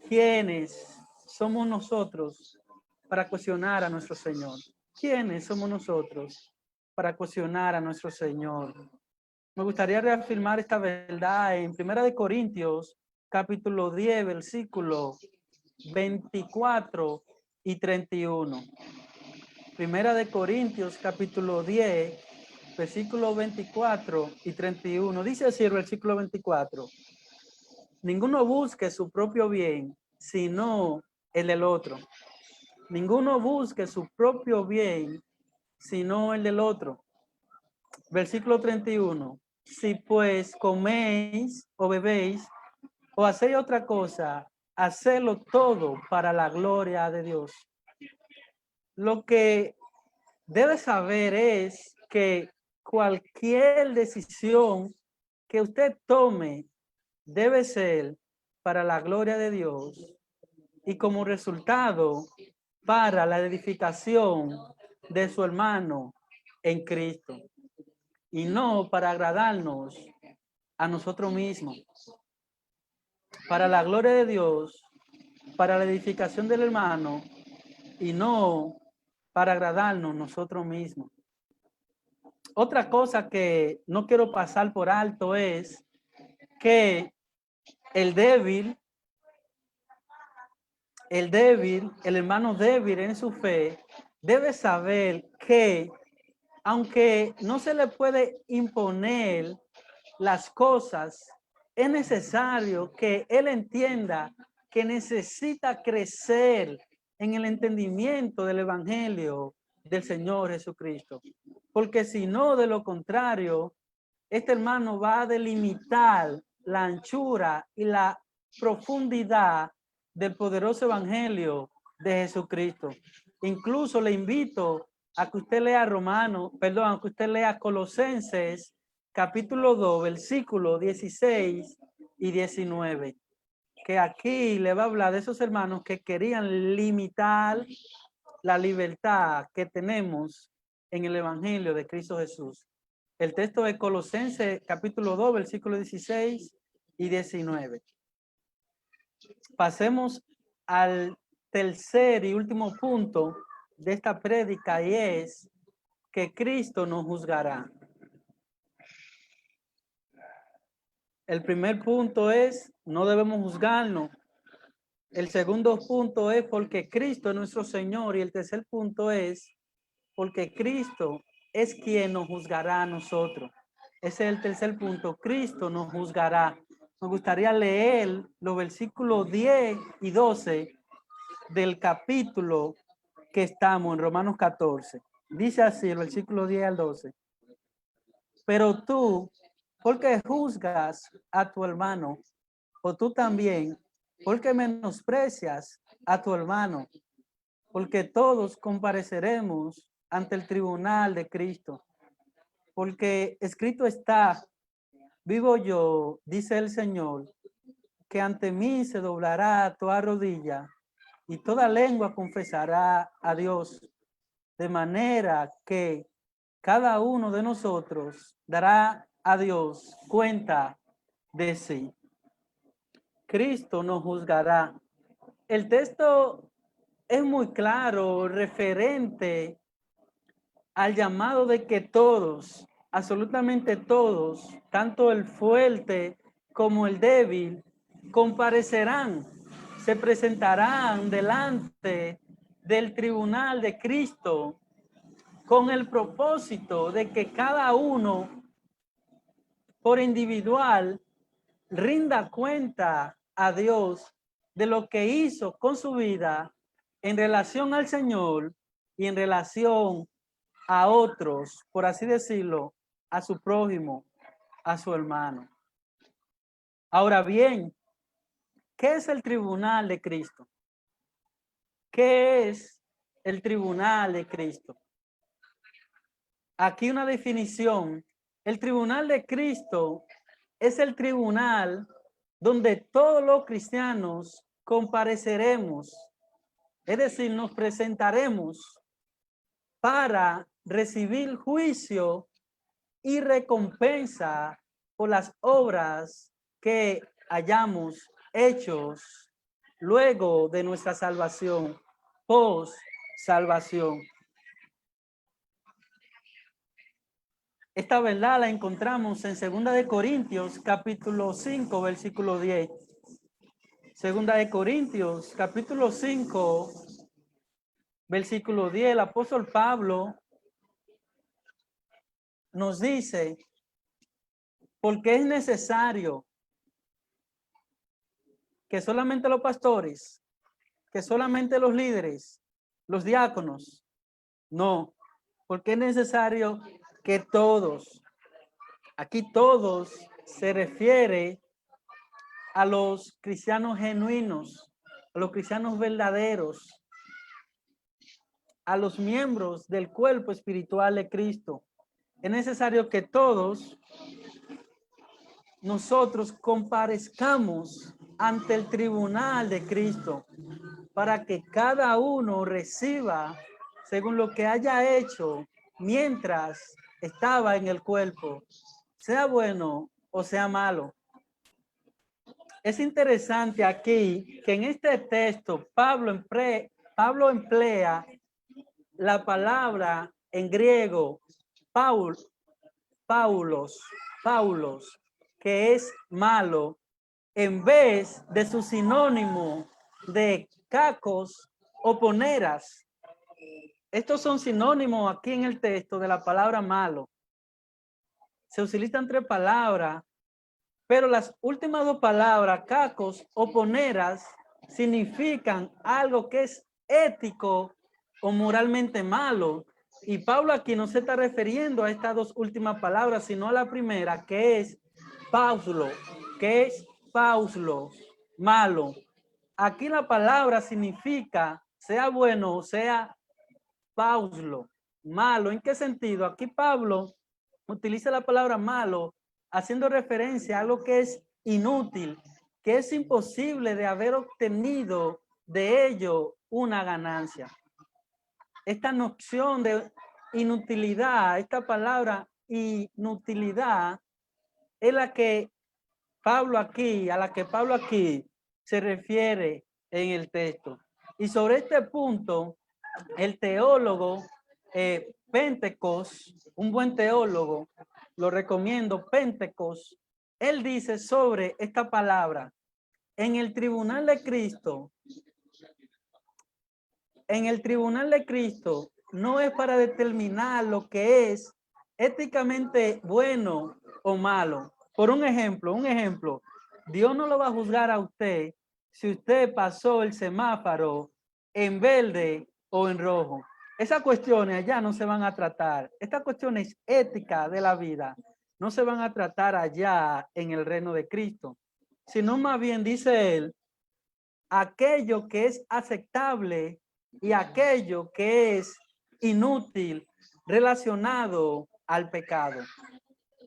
¿quiénes somos nosotros para cuestionar a nuestro Señor? ¿Quiénes somos nosotros para cuestionar a nuestro Señor? Me gustaría reafirmar esta verdad en 1 Corintios, capítulo 10, versículo 24 y 31. 1 Corintios, capítulo 10, versículo 24 y 31. Dice así el versículo 24. Ninguno busque su propio bien, sino el del otro. Ninguno busque su propio bien, sino el del otro. Versículo 31. Si pues coméis o bebéis o hacéis otra cosa, hacedlo todo para la gloria de Dios. Lo que debes saber es que cualquier decisión que usted tome debe ser para la gloria de Dios y como resultado para la edificación de su hermano en Cristo y no para agradarnos a nosotros mismos. Para la gloria de Dios, para la edificación del hermano y no para agradarnos nosotros mismos. Otra cosa que no quiero pasar por alto es que el débil, el hermano débil en su fe, debe saber que aunque no se le puede imponer las cosas, es necesario que él entienda que necesita crecer en el entendimiento del evangelio del Señor Jesucristo. Porque si no, de lo contrario, este hermano va a delimitar la anchura y la profundidad del poderoso evangelio de Jesucristo. Incluso le invito a que usted lea a que usted lea Colosenses capítulo 2, versículos 16 y 19, que aquí le va a hablar de esos hermanos que querían limitar la libertad que tenemos en el evangelio de Cristo Jesús. El texto de Colosenses capítulo 2, versículos 16 y 19. Pasemos al tercer y último punto de esta prédica y es que Cristo nos juzgará. El primer punto es no debemos juzgarnos. El segundo punto es porque Cristo es nuestro Señor y el tercer punto es porque Cristo es quien nos juzgará a nosotros. Ese es el tercer punto. Cristo nos juzgará. Me gustaría leer los versículos 10 y 12 del capítulo que estamos en Romanos 14. Dice así el versículo 10 al 12. Pero tú, ¿por qué juzgas a tu hermano? O tú también, ¿por qué menosprecias a tu hermano? Porque todos compareceremos ante el tribunal de Cristo. Porque escrito está, vivo yo, dice el Señor, que ante mí se doblará toda rodilla y toda lengua confesará a Dios, de manera que cada uno de nosotros dará a Dios cuenta de sí. Cristo nos juzgará. El texto es muy claro referente al llamado de que todos, absolutamente todos, tanto el fuerte como el débil, comparecerán, se presentarán delante del tribunal de Cristo con el propósito de que cada uno por individual rinda cuenta a Dios de lo que hizo con su vida en relación al Señor y en relación a otros, por así decirlo, a su prójimo, a su hermano. Ahora bien, ¿qué es el tribunal de Cristo? ¿Qué es el tribunal de Cristo? Aquí una definición. El tribunal de Cristo es el tribunal donde todos los cristianos compareceremos, es decir, nos presentaremos para recibir juicio y recompensa por las obras que hayamos hecho luego de nuestra salvación, post salvación. Esta verdad la encontramos en 2 de Corintios capítulo 5 versículo 10. 2 de Corintios capítulo 5 versículo 10. El apóstol Pablo nos dice, porque es necesario que solamente los pastores, que solamente los líderes, los diáconos. No, porque es necesario que todos, aquí todos se refiere a los cristianos genuinos, a los cristianos verdaderos, a los miembros del cuerpo espiritual de Cristo. Es necesario que todos nosotros comparezcamos ante el tribunal de Cristo para que cada uno reciba según lo que haya hecho mientras estaba en el cuerpo, sea bueno o sea malo. Es interesante aquí que en este texto Pablo emplea la palabra en griego paulos, que es malo, en vez de su sinónimo de cacos o poneras. Estos son sinónimos aquí en el texto de la palabra malo. Se utilizan 3 palabras, pero las últimas 2 palabras, cacos o poneras, significan algo que es ético o moralmente malo. Y Pablo aquí no se está refiriendo a estas 2 últimas palabras, sino a la primera, que es paulo, malo. Aquí la palabra significa sea bueno o sea paulo, malo. ¿En qué sentido? Aquí Pablo utiliza la palabra malo haciendo referencia a algo que es inútil, que es imposible de haber obtenido de ello una ganancia. Esta noción de inutilidad, esta palabra inutilidad, es la que Pablo aquí se refiere en el texto. Y sobre este punto, el teólogo Pentecos, un buen teólogo, lo recomiendo, Pentecos, él dice sobre esta palabra, en el tribunal de Cristo no es para determinar lo que es éticamente bueno o malo. Por un ejemplo, Dios no lo va a juzgar a usted si usted pasó el semáforo en verde o en rojo. Esas cuestiones allá no se van a tratar. Estas cuestiones éticas de la vida no se van a tratar allá en el reino de Cristo, sino más bien, dice él, aquello que es aceptable y aquello que es inútil relacionado al pecado.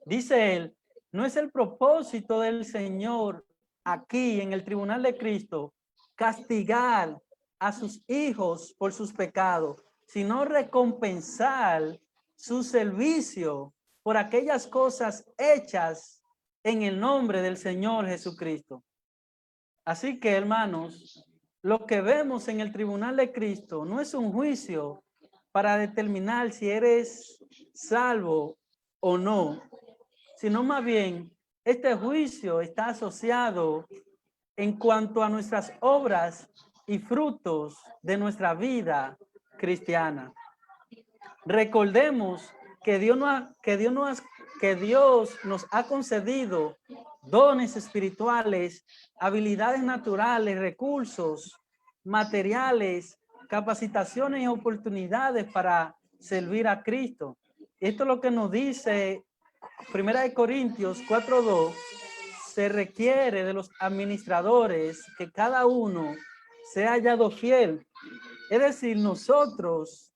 Dice él, no es el propósito del Señor aquí en el tribunal de Cristo castigar a sus hijos por sus pecados, sino recompensar su servicio por aquellas cosas hechas en el nombre del Señor Jesucristo. Así que, hermanos, lo que vemos en el tribunal de Cristo no es un juicio para determinar si eres salvo o no, sino más bien este juicio está asociado en cuanto a nuestras obras y frutos de nuestra vida cristiana. Recordemos que Dios nos ha concedido dones espirituales, habilidades naturales, recursos materiales, capacitaciones y oportunidades para servir a Cristo. Esto es lo que nos dice 1 Corintios 4:2. Se requiere de los administradores que cada uno sea hallado fiel. Es decir, nosotros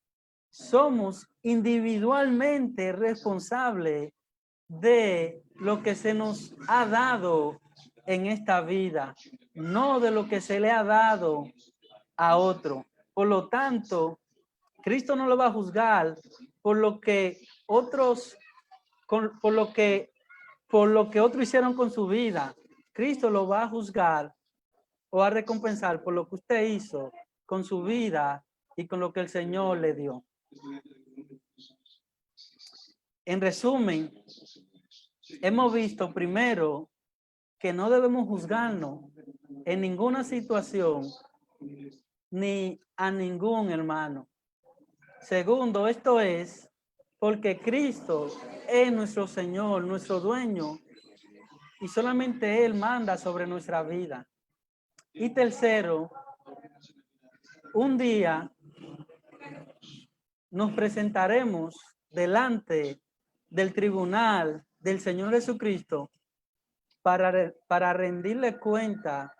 somos individualmente responsables de lo que se nos ha dado en esta vida, no de lo que se le ha dado a otro. Por lo tanto, Cristo no lo va a juzgar por lo que otros hicieron con su vida. Cristo lo va a juzgar o a recompensar por lo que usted hizo con su vida y con lo que el Señor le dio. En resumen, hemos visto primero que no debemos juzgarnos en ninguna situación ni a ningún hermano. Segundo, esto es porque Cristo es nuestro Señor, nuestro dueño, y solamente Él manda sobre nuestra vida. Y tercero, un día nos presentaremos delante del tribunal del Señor Jesucristo para rendirle cuenta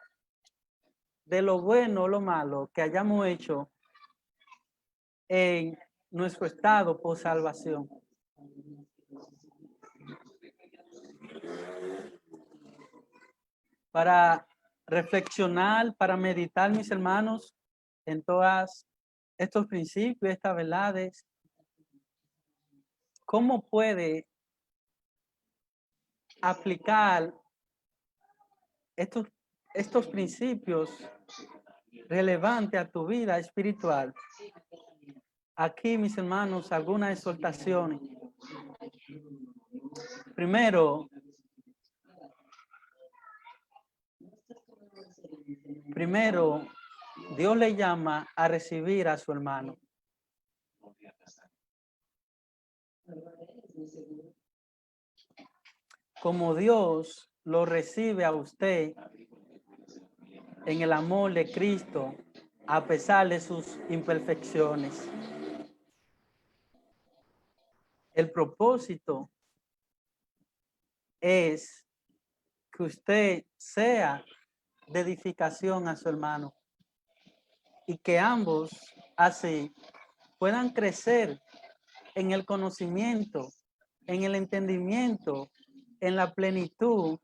de lo bueno o lo malo que hayamos hecho en nuestro estado por salvación. Para reflexionar, para meditar, mis hermanos, en todos estos principios, estas verdades, ¿cómo puede aplicar estos principios relevantes a tu vida espiritual? Aquí, mis hermanos, algunas exhortaciones. Primero, Dios le llama a recibir a su hermano. Como Dios lo recibe a usted en el amor de Cristo, a pesar de sus imperfecciones. El propósito es que usted sea de edificación a su hermano y que ambos así puedan crecer en el conocimiento, en el entendimiento, en la plenitud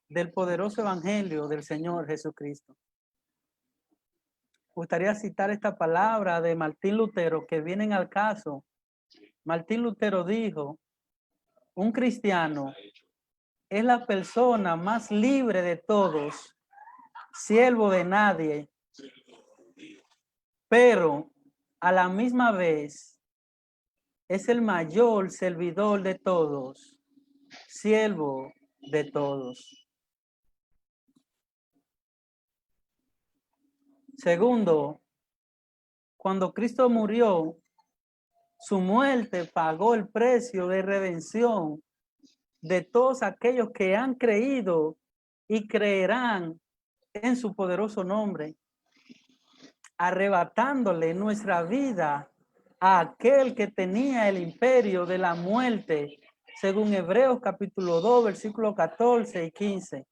del poderoso evangelio del Señor Jesucristo. Gustaría citar esta palabra de Martín Lutero que vienen al caso. Martín Lutero dijo: un cristiano es la persona más libre de todos, siervo de nadie, pero a la misma vez es el mayor servidor de todos, siervo de todos. Segundo, cuando Cristo murió, su muerte pagó el precio de redención de todos aquellos que han creído y creerán en su poderoso nombre, arrebatándole nuestra vida a aquel que tenía el imperio de la muerte, según Hebreos capítulo 2, versículos 14 y 15,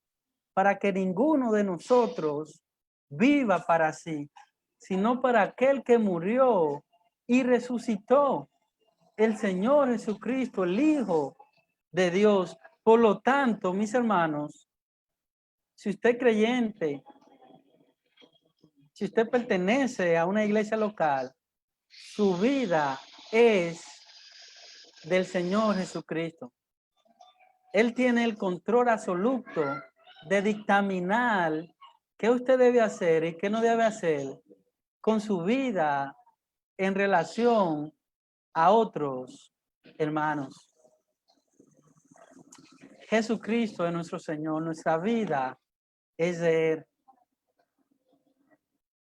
para que ninguno de nosotros viva para sí, sino para aquel que murió y resucitó, el Señor Jesucristo, el Hijo de Dios. Por lo tanto, mis hermanos, si usted es creyente, si usted pertenece a una iglesia local, su vida es del Señor Jesucristo. Él tiene el control absoluto de dictaminar qué usted debe hacer y qué no debe hacer con su vida en relación a otros hermanos. Jesucristo es nuestro Señor, nuestra vida es de Él.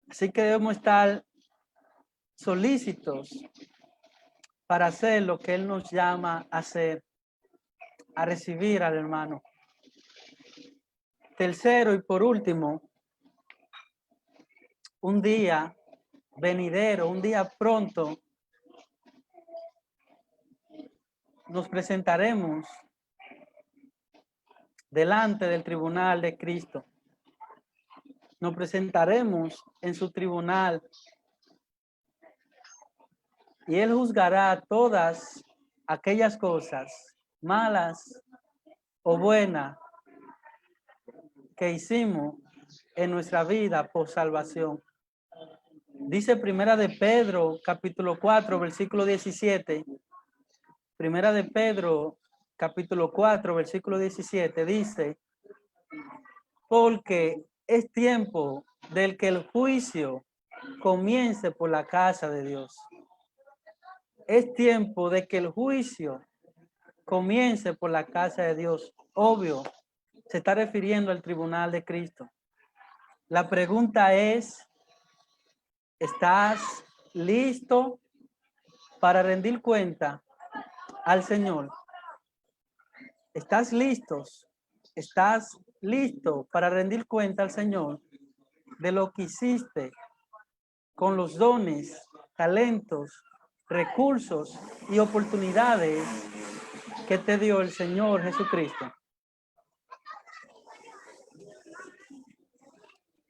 Así que debemos estar solícitos para hacer lo que Él nos llama a hacer, a recibir al hermano. Tercero y por último, un día venidero, un día pronto, nos presentaremos delante del tribunal de Cristo. Nos presentaremos en su tribunal y Él juzgará todas aquellas cosas malas o buenas que hicimos en nuestra vida por salvación. Dice Primera de Pedro, capítulo 4, versículo 17. Primera de Pedro, capítulo 4, versículo 17, dice: porque es tiempo del que el juicio comience por la casa de Dios. Es tiempo de que el juicio comience por la casa de Dios. Obvio, se está refiriendo al tribunal de Cristo. La pregunta es: ¿estás listo para rendir cuenta al Señor? ¿Estás listos? ¿Estás listo para rendir cuenta al Señor? de lo que hiciste con los dones, talentos, recursos y oportunidades que te dio el Señor Jesucristo.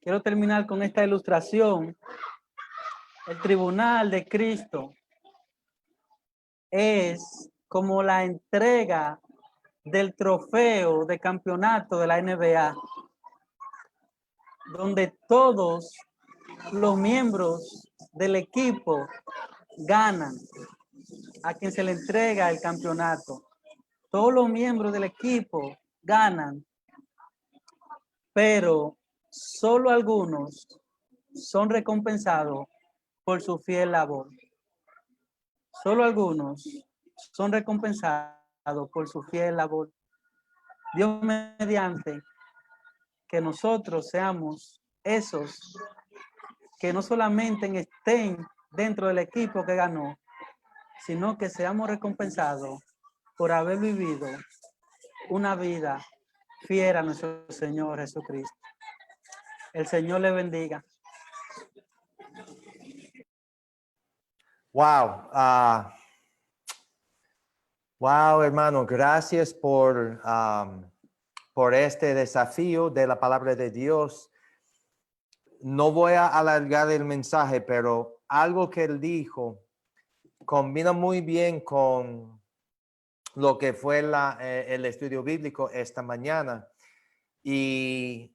Quiero terminar con esta ilustración. El tribunal de Cristo es como la entrega del trofeo de campeonato de la NBA, donde todos los miembros del equipo ganan a quien se le entrega el campeonato. Todos los miembros del equipo ganan, pero solo algunos son recompensados por su fiel labor. Solo algunos son recompensados por su fiel labor. Dios mediante que nosotros seamos esos que no solamente estén dentro del equipo que ganó, sino que seamos recompensados por haber vivido una vida fiel a nuestro Señor Jesucristo. El Señor le bendiga. Wow. Wow, hermano, gracias por este desafío de la palabra de Dios. No voy a alargar el mensaje, pero algo que él dijo combina muy bien con lo que fue el estudio bíblico esta mañana. Y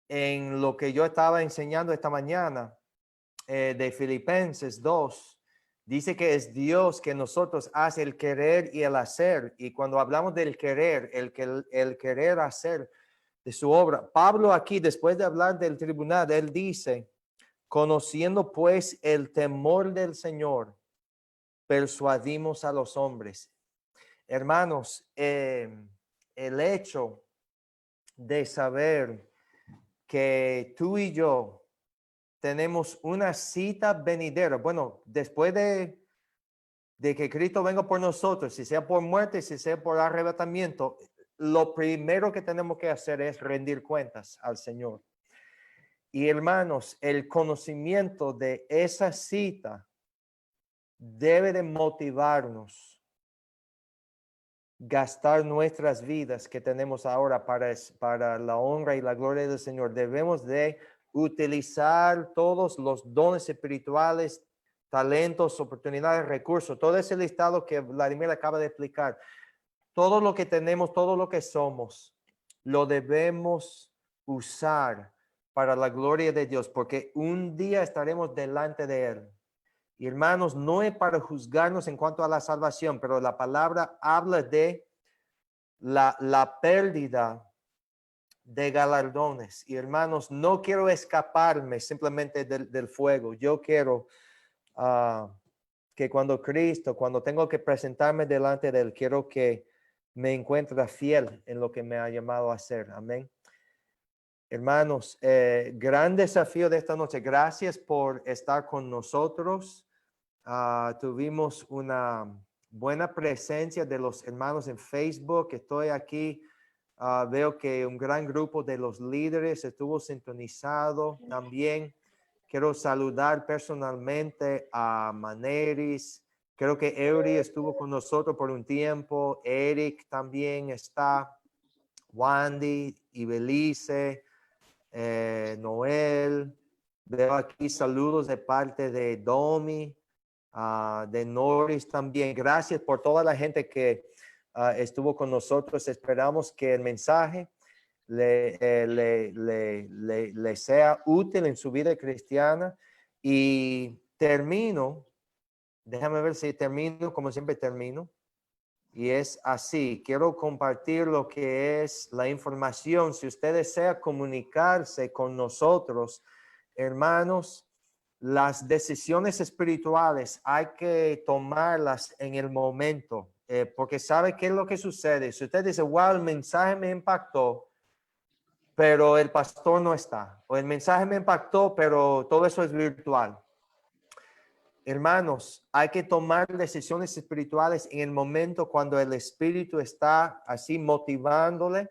en lo que yo estaba enseñando esta mañana de Filipenses 2, dice que es Dios que nosotros hace el querer y el hacer. Y cuando hablamos del querer, el querer hacer de su obra, Pablo aquí, después de hablar del tribunal, él dice, conociendo pues el temor del Señor, persuadimos a los hombres. Hermanos, el hecho de saber que tú y yo tenemos una cita venidera, bueno, después de que Cristo venga por nosotros, si sea por muerte, si sea por arrebatamiento, lo primero que tenemos que hacer es rendir cuentas al Señor. Y hermanos, el conocimiento de esa cita debe de motivarnos gastar nuestras vidas que tenemos ahora para la honra y la gloria del Señor. Debemos de utilizar todos los dones espirituales, talentos, oportunidades, recursos, todo ese listado que Vladimir acaba de explicar. Todo lo que tenemos, todo lo que somos, lo debemos usar para la gloria de Dios, porque un día estaremos delante de Él. Y hermanos, no es para juzgarnos en cuanto a la salvación, pero la palabra habla de la pérdida de galardones. Y hermanos, no quiero escaparme simplemente del fuego. Yo quiero que cuando tengo que presentarme delante de Él, quiero que me encuentre fiel en lo que me ha llamado a hacer. Amén. Hermanos, gran desafío de esta noche. Gracias por estar con nosotros. Tuvimos una buena presencia de los hermanos en Facebook. Estoy aquí. Veo que un gran grupo de los líderes estuvo sintonizado. También quiero saludar personalmente a Maneris. Creo que Eury estuvo con nosotros por un tiempo. Eric también está. Wandy y Belice. Noel. Veo aquí saludos de parte de Domi. De Norris también. Gracias por toda la gente que estuvo con nosotros. Esperamos que el mensaje le sea útil en su vida cristiana. Y déjame ver si termino como siempre termino. Y es así, quiero compartir lo que es la información. Si usted desea comunicarse con nosotros, hermanos, las decisiones espirituales hay que tomarlas en el momento, porque sabe qué es lo que sucede. Si usted dice, wow, el mensaje me impactó, pero el pastor no está, o el mensaje me impactó, pero todo eso es virtual. Hermanos, hay que tomar decisiones espirituales en el momento cuando el Espíritu está así motivándole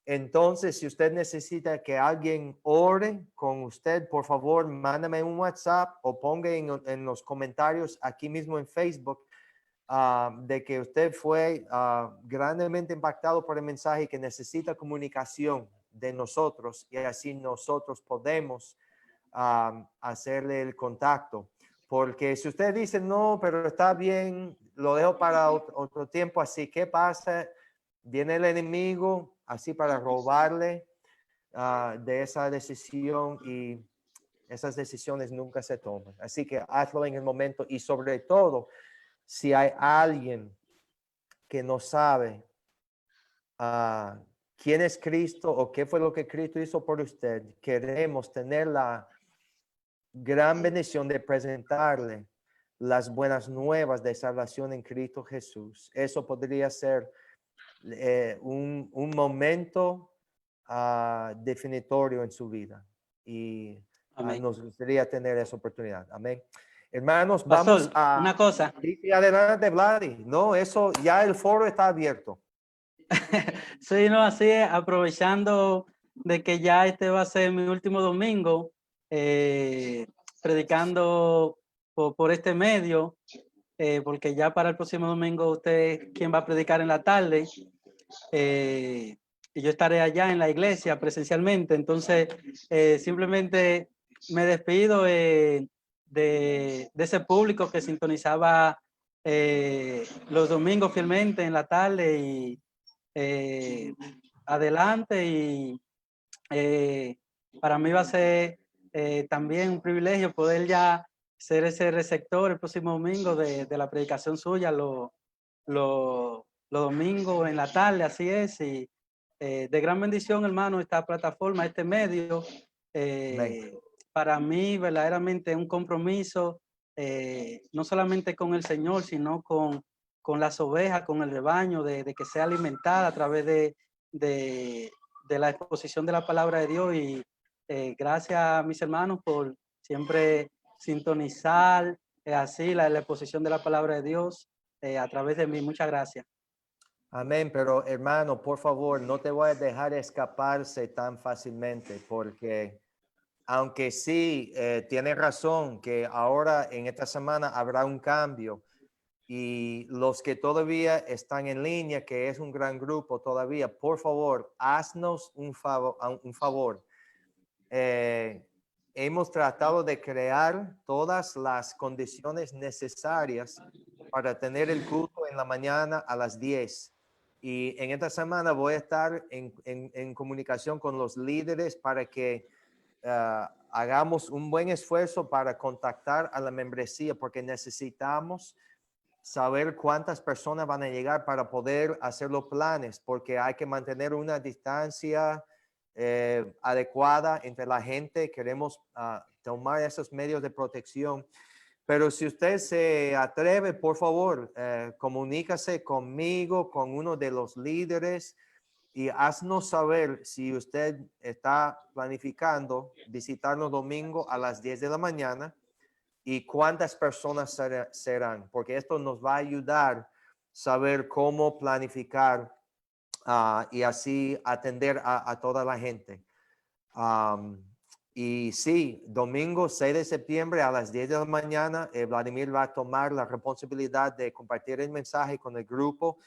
Entonces, si usted necesita que alguien ore con usted, por favor, mándame un WhatsApp o ponga en los comentarios aquí mismo en Facebook de que usted fue grandemente impactado por el mensaje y que necesita comunicación de nosotros, y así nosotros podemos hacerle el contacto. Porque si usted dice, no, pero está bien, lo dejo para otro tiempo, así, ¿qué pasa? Viene el enemigo así para robarle de esa decisión, y esas decisiones nunca se toman. Así que hazlo en el momento, y sobre todo, si hay alguien que no sabe quién es Cristo o qué fue lo que Cristo hizo por usted, queremos tener la gran bendición de presentarle las buenas nuevas de salvación en Cristo Jesús. Eso podría ser un momento definitorio en su vida, y Amén. nos gustaría tener esa oportunidad. Amén. Hermanos, Pastor, vamos a... una cosa. Sí, adelante, Vladi. No, eso ya el foro está abierto. Sí, no, así es, aprovechando de que ya este va a ser mi último domingo, predicando por este medio, porque ya para el próximo domingo usted quien va a predicar en la tarde, y yo estaré allá en la iglesia presencialmente. Entonces, simplemente me despido de ese público que sintonizaba los domingos fielmente en la tarde, y adelante. Y para mí va a ser también un privilegio poder ya ser ese receptor el próximo domingo de la predicación suya los domingos en la tarde, así es. Y de gran bendición, hermano, esta plataforma, este medio. Para mí verdaderamente es un compromiso, no solamente con el Señor, sino con las ovejas, con el rebaño, de que sea alimentada a través de la exposición de la palabra de Dios. Y gracias a mis hermanos por siempre sintonizar así la exposición de la palabra de Dios a través de mí. Muchas gracias. Amén, pero hermano, por favor, no te voy a dejar escaparse tan fácilmente, porque aunque sí, tiene razón que ahora en esta semana habrá un cambio, y los que todavía están en línea, que es un gran grupo todavía, por favor, haznos un favor. Hemos tratado de crear todas las condiciones necesarias para tener el culto en la mañana a las 10. Y en esta semana voy a estar en comunicación con los líderes para que hagamos un buen esfuerzo para contactar a la membresía, porque necesitamos saber cuántas personas van a llegar para poder hacer los planes, porque hay que mantener una distancia adecuada entre la gente. Queremos tomar esos medios de protección. Pero si usted se atreve, por favor, comunícase conmigo, con uno de los líderes, y haznos saber si usted está planificando visitarnos domingo a las 10 de la mañana y cuántas personas serán, porque esto nos va a ayudar a saber cómo planificar y así atender a toda la gente. Y sí, domingo 6 de septiembre a las 10 de la mañana, Vladimir va a tomar la responsabilidad de compartir el mensaje con el grupo,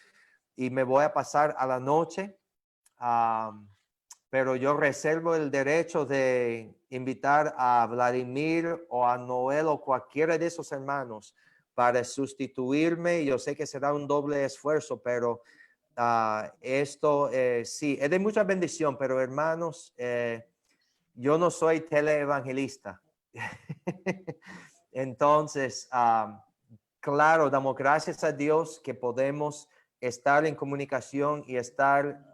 y me voy a pasar a la noche. Pero yo reservo el derecho de invitar a Vladimir o a Noel o cualquiera de esos hermanos para sustituirme. Yo sé que será un doble esfuerzo, pero esto sí, es de mucha bendición. Pero hermanos, yo no soy teleevangelista. Entonces, claro, damos gracias a Dios que podemos estar en comunicación y estar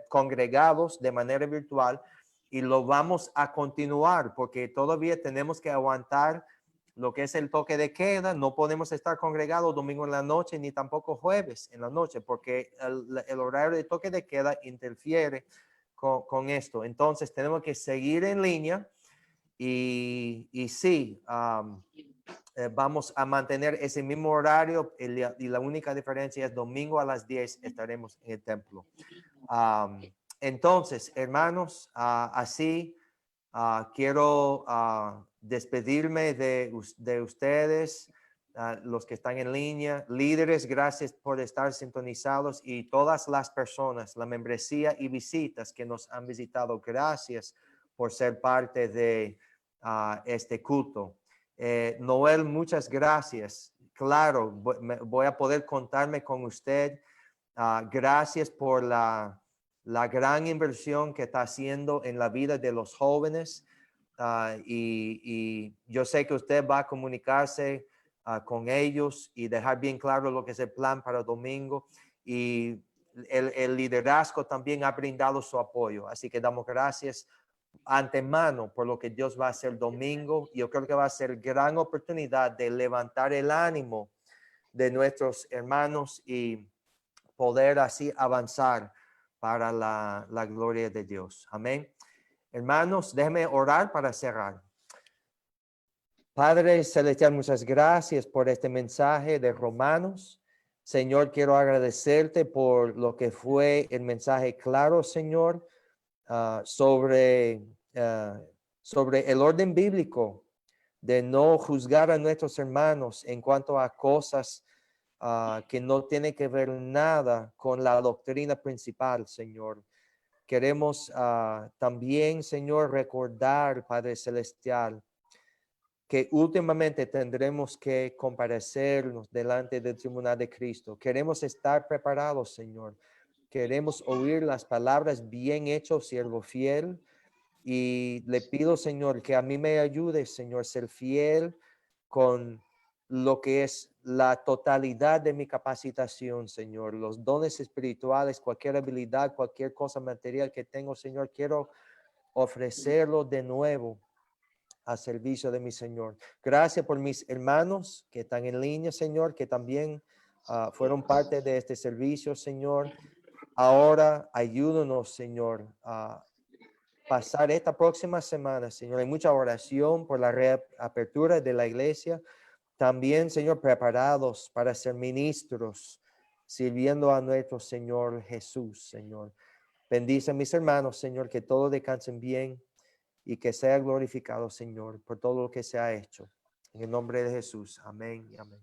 congregados de manera virtual, y lo vamos a continuar porque todavía tenemos que aguantar lo que es el toque de queda. No podemos estar congregados domingo en la noche ni tampoco jueves en la noche, porque el horario de toque de queda interfiere con esto. Entonces tenemos que seguir en línea, y sí, vamos a mantener ese mismo horario, y la única diferencia es domingo a las 10 estaremos en el templo. Entonces, hermanos, así quiero despedirme de ustedes, los que están en línea. Líderes, gracias por estar sintonizados, y todas las personas, la membresía y visitas que nos han visitado, gracias por ser parte de este culto. Noel, muchas gracias. Claro, voy a poder contarme con usted. Gracias por la gran inversión que está haciendo en la vida de los jóvenes. Y yo sé que usted va a comunicarse con ellos y dejar bien claro lo que es el plan para domingo. Y el liderazgo también ha brindado su apoyo. Así que damos gracias antemano por lo que Dios va a hacer domingo. Yo creo que va a ser gran oportunidad de levantar el ánimo de nuestros hermanos y poder así avanzar para la gloria de Dios. Amén. Hermanos, déjenme orar para cerrar. Padre Celestial, muchas gracias por este mensaje de Romanos. Señor, quiero agradecerte por lo que fue el mensaje claro, Señor, sobre el orden bíblico de no juzgar a nuestros hermanos en cuanto a cosas que no tiene que ver nada con la doctrina principal, Señor. Queremos también, Señor, recordar, Padre Celestial, que últimamente tendremos que comparecernos delante del tribunal de Cristo. Queremos estar preparados, Señor. Queremos oír las palabras: bien hecho, siervo fiel. Y le pido, Señor, que a mí me ayude, Señor, ser fiel con lo que es la totalidad de mi capacitación, Señor, los dones espirituales, cualquier habilidad, cualquier cosa material que tengo, Señor, quiero ofrecerlo de nuevo a servicio de mi Señor. Gracias por mis hermanos que están en línea, Señor, que también fueron parte de este servicio, Señor. Ahora ayúdanos, Señor, a pasar esta próxima semana, Señor, en mucha oración por la reapertura de la iglesia. También, Señor, preparados para ser ministros, sirviendo a nuestro Señor Jesús, Señor. Bendice a mis hermanos, Señor, que todos descansen bien y que sea glorificado, Señor, por todo lo que se ha hecho. En el nombre de Jesús. Amén y amén.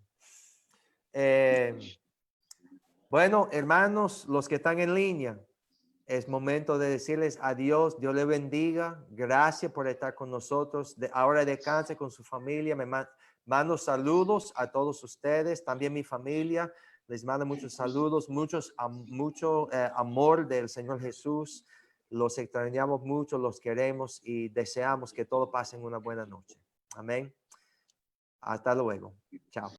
Bueno, hermanos, los que están en línea, es momento de decirles adiós. Dios les bendiga. Gracias por estar con nosotros. Ahora descanse con su familia. Me mando saludos a todos ustedes. También mi familia les manda muchos saludos, mucho amor del Señor Jesús. Los extrañamos mucho, los queremos y deseamos que todos pasen una buena noche. Amén. Hasta luego. Chao.